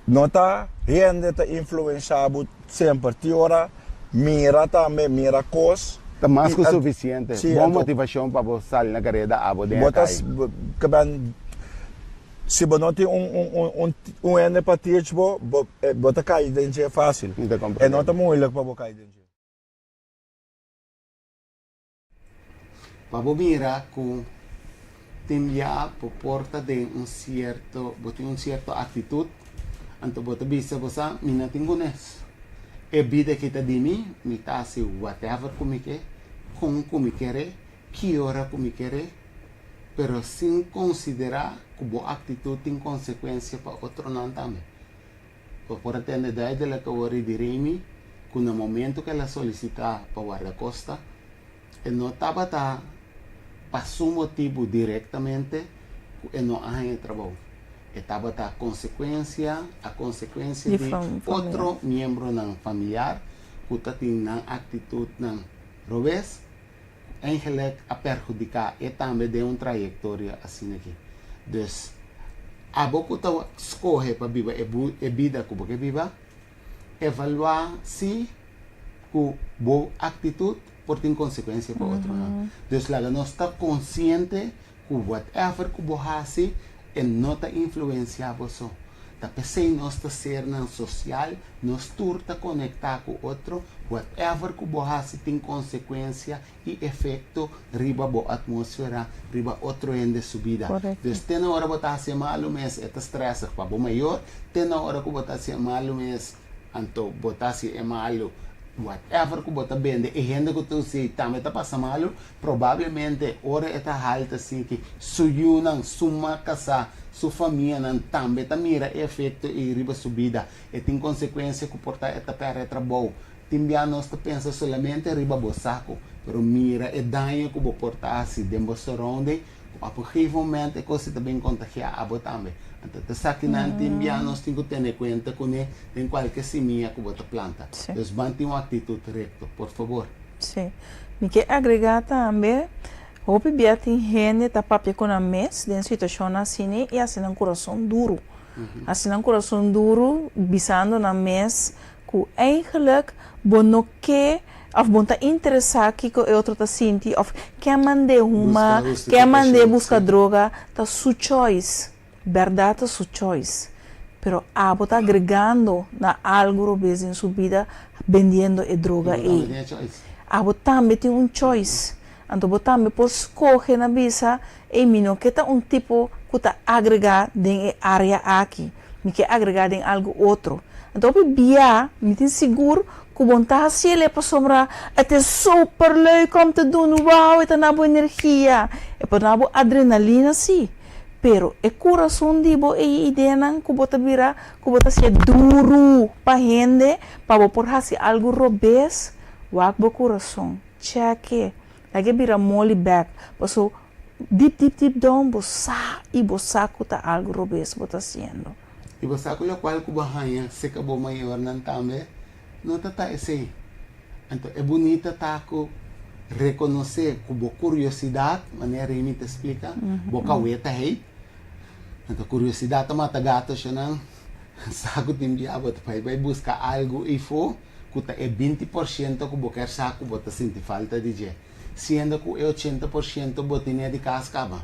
C: nota rende ta influenciado sempre tiora mira cos
A: tá mais que suficiente. Boa motivação para você sair na carreira abo de
C: botas kaban se você não tem ene para teach bota cair dentro é fácil. É não tá muito para botar dentro.
A: Para mira com tem já por porta de um certo atitude, anto bota bisa bosa mina tingunes. É vida que tá de mim, me tá se whatever como quer, que hora como quer, pero sem considerar que boa atitude tem consequência para outro não também. Por atender de la que ori de Remy, que no momento que ela solicita para guarda-costa, ele não estava passou motivo diretamente, ele não há trabalho. Estava a consequência de outro membro não familiar, que tem na atitude não revés, eigenlijk a perjudicar e também de uma trajetória assim aqui. Dus, a boca tá escorre para viver a vida que você viva, evaluar se com boa atitude por ter consequência para outro. Dus, lá nós está consciente que whatever que você faz, não está influenciar você. Da pessoa nós está ser na social, nós turta conectar com outro, whatever que você tem consequência e efeito riba a atmosfera, riba outro ende subida. Então, tem na hora que você se malo mês, é estresse para o maior, tem na hora que você se malo mês, então você se malo, whatever que você vende, e gente que tu se também está passando malo, provavelmente hora é alta assim que suyunang suma casa sua família não também tá mira efeito e riba subida e tem consequência que porta esta perra trabalho timbia nós pensa solamente riba bo saco pero mira e danho que bo porta assim dentro surrounding a qualquer momento é coisa também contagiar a bo também então te saque não timbia nós tem que ter conta com ele em qualquer semilla que bota planta então mantenha uma atitude recta por favor.
B: Sim, me quer agregar também. Hope bia tem gente tá papia com a mês de situação assim e assim um coração duro. Assim um coração duro bisando na mês que eigenlijk bono que of bonta interessar que o outro tá senti of quer mandar uma quer mandar buscar droga tá su choice. Verdade tá su choice. Pero abo tá agregando na algo vezes em sua vida vendendo a droga e abo também tem um choice. Então, você me pode escolher na visa e mino que tá tipo que tá agregar em área aqui, me quer agregar em algo outro. Então, bia, me tem seguro que bom tá se ele para sombra, é super leuk om te doen, wow, é na boa energia, é para na boa adrenalina sim. Pero o coração dibo e ideia não que você vira, que você se duro para gente, para por fazer algo robês, o coração, cheque. Lagi bira molly back, paso deep down, bosa kuta algo robes bota haciendo.
A: E bosa ko lo cual kubahanya se kabo mayor nan tame, no tata ese. Então é bonita taco reconocer como curiosidade, maneira que te explica, boca weta hey. Então curiosidade mata gato siya nang saco timbiabo vai buscar algo e for, kuta é 20% que boquer saco bota sente falta de je. Sendo que é 80% botinha de cascava.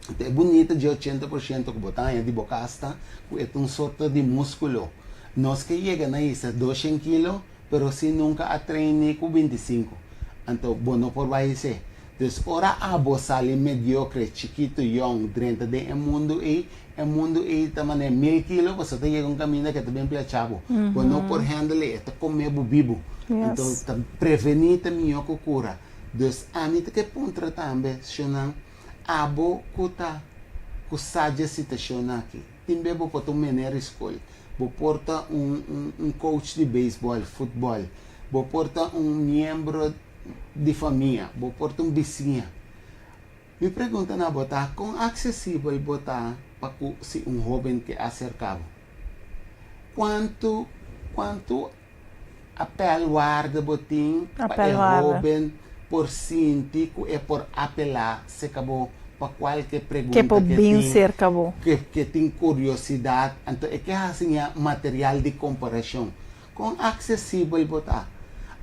A: Então é bonito de 80% que botinha de bocasta, que é uma sorte de músculo. Nós que chega na isso 200 kg, pero se nunca a treine com 25. Então, bueno por vai ser. Então, ora a sale mediocre, chiquito, young, dentro do mundo e também 1000 kg, você tem um caminho que também plechavo. Bueno por handle, é comer vivo. Então, prevenir também a cura. Dus ani que pontra também shonang abo kuta kusaja situação aqui. Timbe bo poto mener escola. Bo porta coach de beisebol, futebol. Bo porta membro de família. Bo porta vizinha. Me pergunta na bota com acessível botar para se jovem que acercava. Quanto apel guarda botim para jovem por sentir que é por apelar se acabou para qualquer pergunta
B: que por bem ser acabou
A: que tem curiosidade então é que assim é material de comparação com acessível botar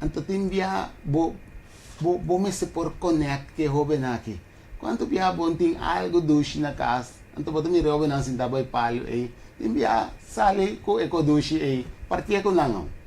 A: então tem via bo me se por connect que jovem aqui quanto via bom tem algo doce na casa então botar me jovem assim tá bem palho aí tem via sale com eco doce aí partia com não.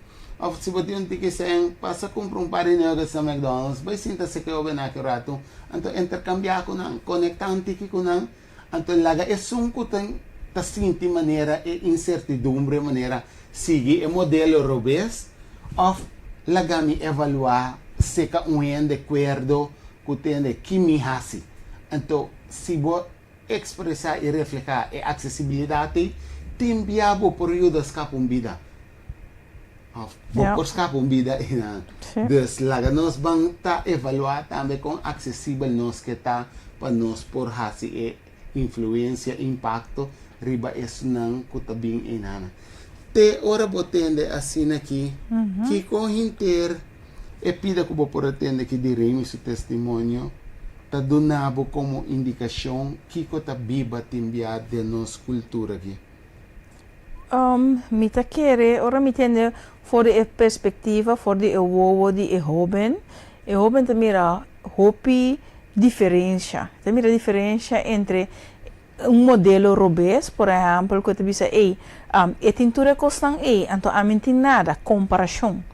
A: Se você tem que ser passa comprar parinho sa McDonald's, vai sinta-se que eu venho aqui rato, então intercambiar com não, conectante que com não, então laga é som que tem ta sinti maneira e incertidumbre maneira sigue o modelo robes of laga me evaluar se ka de acordo que tem de que me hasi. Então se vou expressar e refletir a acessibilidade, tem viabo por ajuda escapar vida. Por escapar vida ina. Dus laga nós vamos tá evaluar também com acessível nós que tá para nós por hasi influência impacto riba isso não que tá bem inana. Te ora botende assim aqui que com inter E pida que por atender que diremos su testemunho, ta donabo como indicação que ta biba timbia de nossa cultura aqui.
B: Mi ta quere, ora mi tende for de perspectiva, for de wowo de joven. E joven ta mira hopi diferença. Ta mira diferença entre um modelo robês, por exemplo, que te bisa, e tintura costan então a mim tem nada, comparação.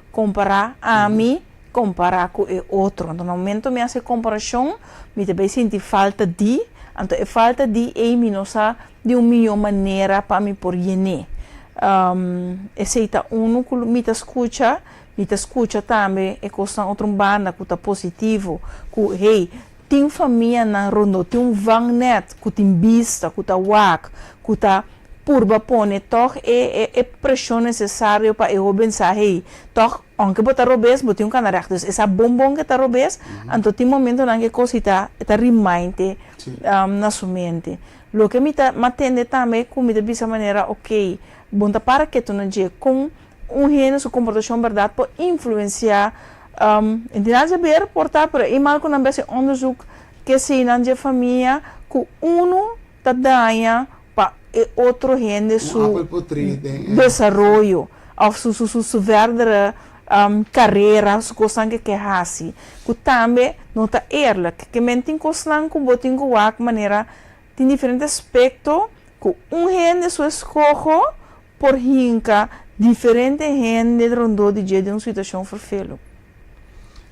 B: Comparar a mim, comparar com o outro. Então, no momento me hace comparação, me também senti falta de, então, falta de, me nossa, de uma melhor maneira para me por llenar. Aceita que me escuta também, e costa outra banda que está positivo, que, hey, tem família na rondo, tem van net, que tem vista, que está wak, que está purba pone, toch é pressão necessária para eu pensar, hey, toch, aunque bota robes, bota um canarach, dus essa bombom que tá robes, então tem momento na que coisa está remind na sua mente. Lo que me atende também, como de essa maneira, ok, bom tá para que tu não diga com gênero, sua comportação verdade, pode influenciar, entendeu? Já ver, portar, para e mal com a vez onderzoek que se na família, que tá dando e outro gente su desenvolvimento ou su verdade carreira, su coisa que hasi, que também não está eerlijk, que mentem coisa que botem com a maneira tem diferentes aspectos, que gente su escojo por hinca diferente gente rondo de dia de uma situação vervelho.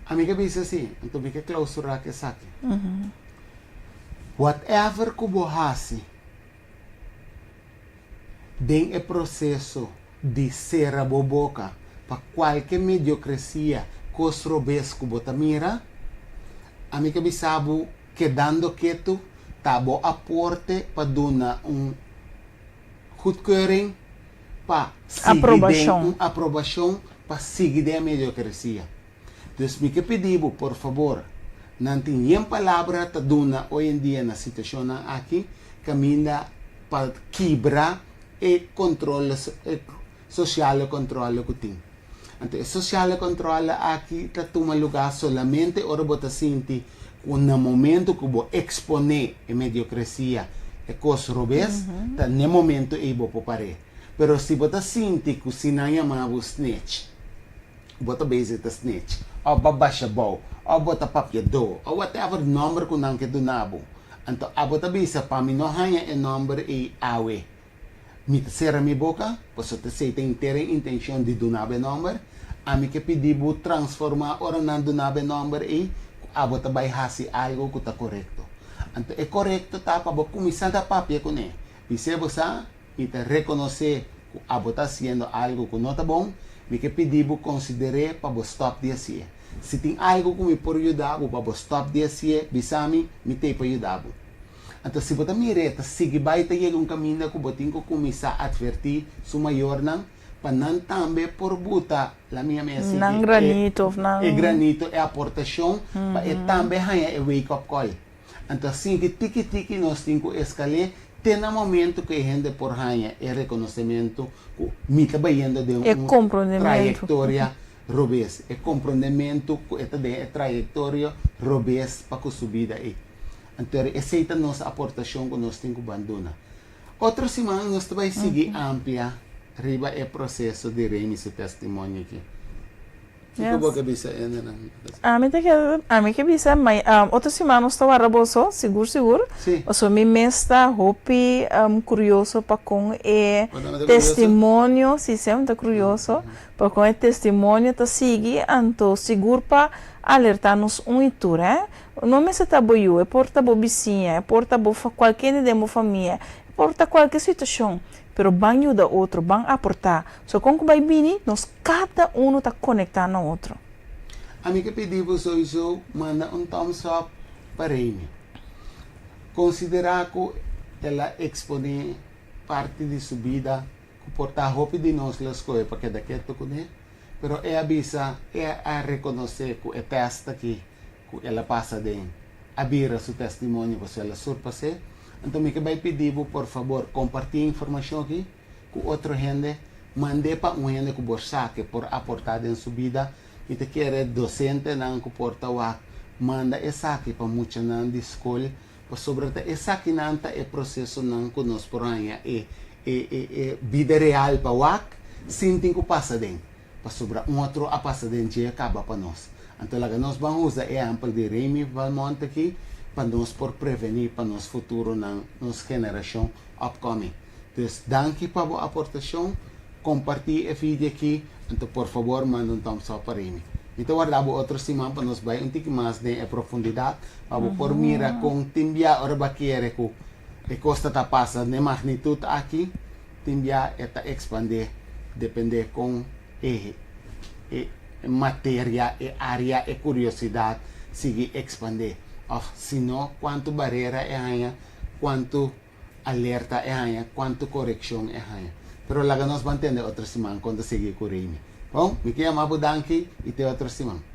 A: Amiga bisa assim, então fica clausurar que saque. Whatever que você den o processo de ser a boboca para qualquer mediocracia cosrobes que bota mira, a mim que bisabo quedando quieto, tabo aporte para dar goedkeuring para aprovação para seguir a mediocracia. Dus me que pedibo, por favor, não tem palavra ta duna hoje em dia na situação aqui, caminha para quebrar e controle social controle que tem. Então, o social controle aqui está toma lugar solamente ora bota sinti no momento que vou exponer a mediocracia e coisas robes, tá no momento e vou pare. Pero se bota sinti que se não chamava snitch, bota base ta snitch, ou babasha bow, ou bota papia do, ou whatever number que não que do nabo. Então, a bota bisa para mim não ganha o número e awe. Me terceira minha boca, você tem intenção de donar o número, a mim que pediu transformar ora não donar o número e a bota vai fazer algo que está correto. Então, é correto tá para começar a papia com ele. Você você me reconhecer que a bota fazendo algo que não está bom, me que pediu considerar para stop de assim. Se tem algo que me pode ajudar, para stop de assim, bisami me tem para ajudar. Então, se você me reta, siga vai ter caminho que você tem que começar a advertir seu maior não, para não também por buta a minha mensagem.
B: Não granito, não.
A: E granito é a aportação, para também ganhar o wake up call. Então, assim que tiki nós temos que escalar, tem um momento que a gente por ganhar é reconhecimento, que me está indo de uma trajetória robês. É compreendimento que é trajetória robês para a subida aí. Então, aceita nossa aportação que nós temos que abandonar. Outra semana, nós vamos seguir amplia riba o processo de remissão de testemunho aqui.
B: Yes.
A: Como que bisa ainda não?
B: A mim que bisa, mas outra semana nós estamos araboso, seguro.
A: Sim.
B: O so me está hopi curioso para com o testemunho, se sempre está curioso, para com o testemunho tá seguir, então seguro para alertar-nos itura, não me se tabuiu, é porta bobicinha, é porta bofa qualquer de uma família, é porta qualquer situação, pero banho da outro, ban aportar. So com que vai vir, nós cada um está conectado no outro.
A: A mim que pedimos só manda thumbs up para ele. Considerar que ela expõe parte de sua vida, que porta roupa de nós las coisas para que daqui toque, pero é avisa, é a reconhecer que é testa que ela passa de abrir seu testemunho, você ela surpasse. Então, me que vai pedir, por favor, compartilhar a informação aqui com outra gente, mande para um gente que você sabe por aportar em sua vida, e te quer docente não comporta wak manda essa aqui para muita não de escola para sobre essa aqui não tá é processo não conosco por aí é vida real para wak sinto que passa dentro para sobre outro a passa dentro e acaba para nós então lá nós vamos usar é amplo de Remy Valmont aqui para nós por prevenir para nosso futuro na nossa geração upcoming. Então, danke para a aportação, compartilhe o vídeo aqui, então por favor manda um thumbs up para mim. Então guardava outra semana para nós vai um pouco mais de profundidade, para por mira com timbia ora baqueira com e costa tá passa de magnitude aqui, timbia eta expandir, depende com matéria, área e curiosidade, seguir expandir. Se não, quanto barreira é aí, quanto alerta é aí, quanto correção é aí. Pero lá nós vamos entender outra semana quando seguir com o Bom, me quero amar danke e até outra semana.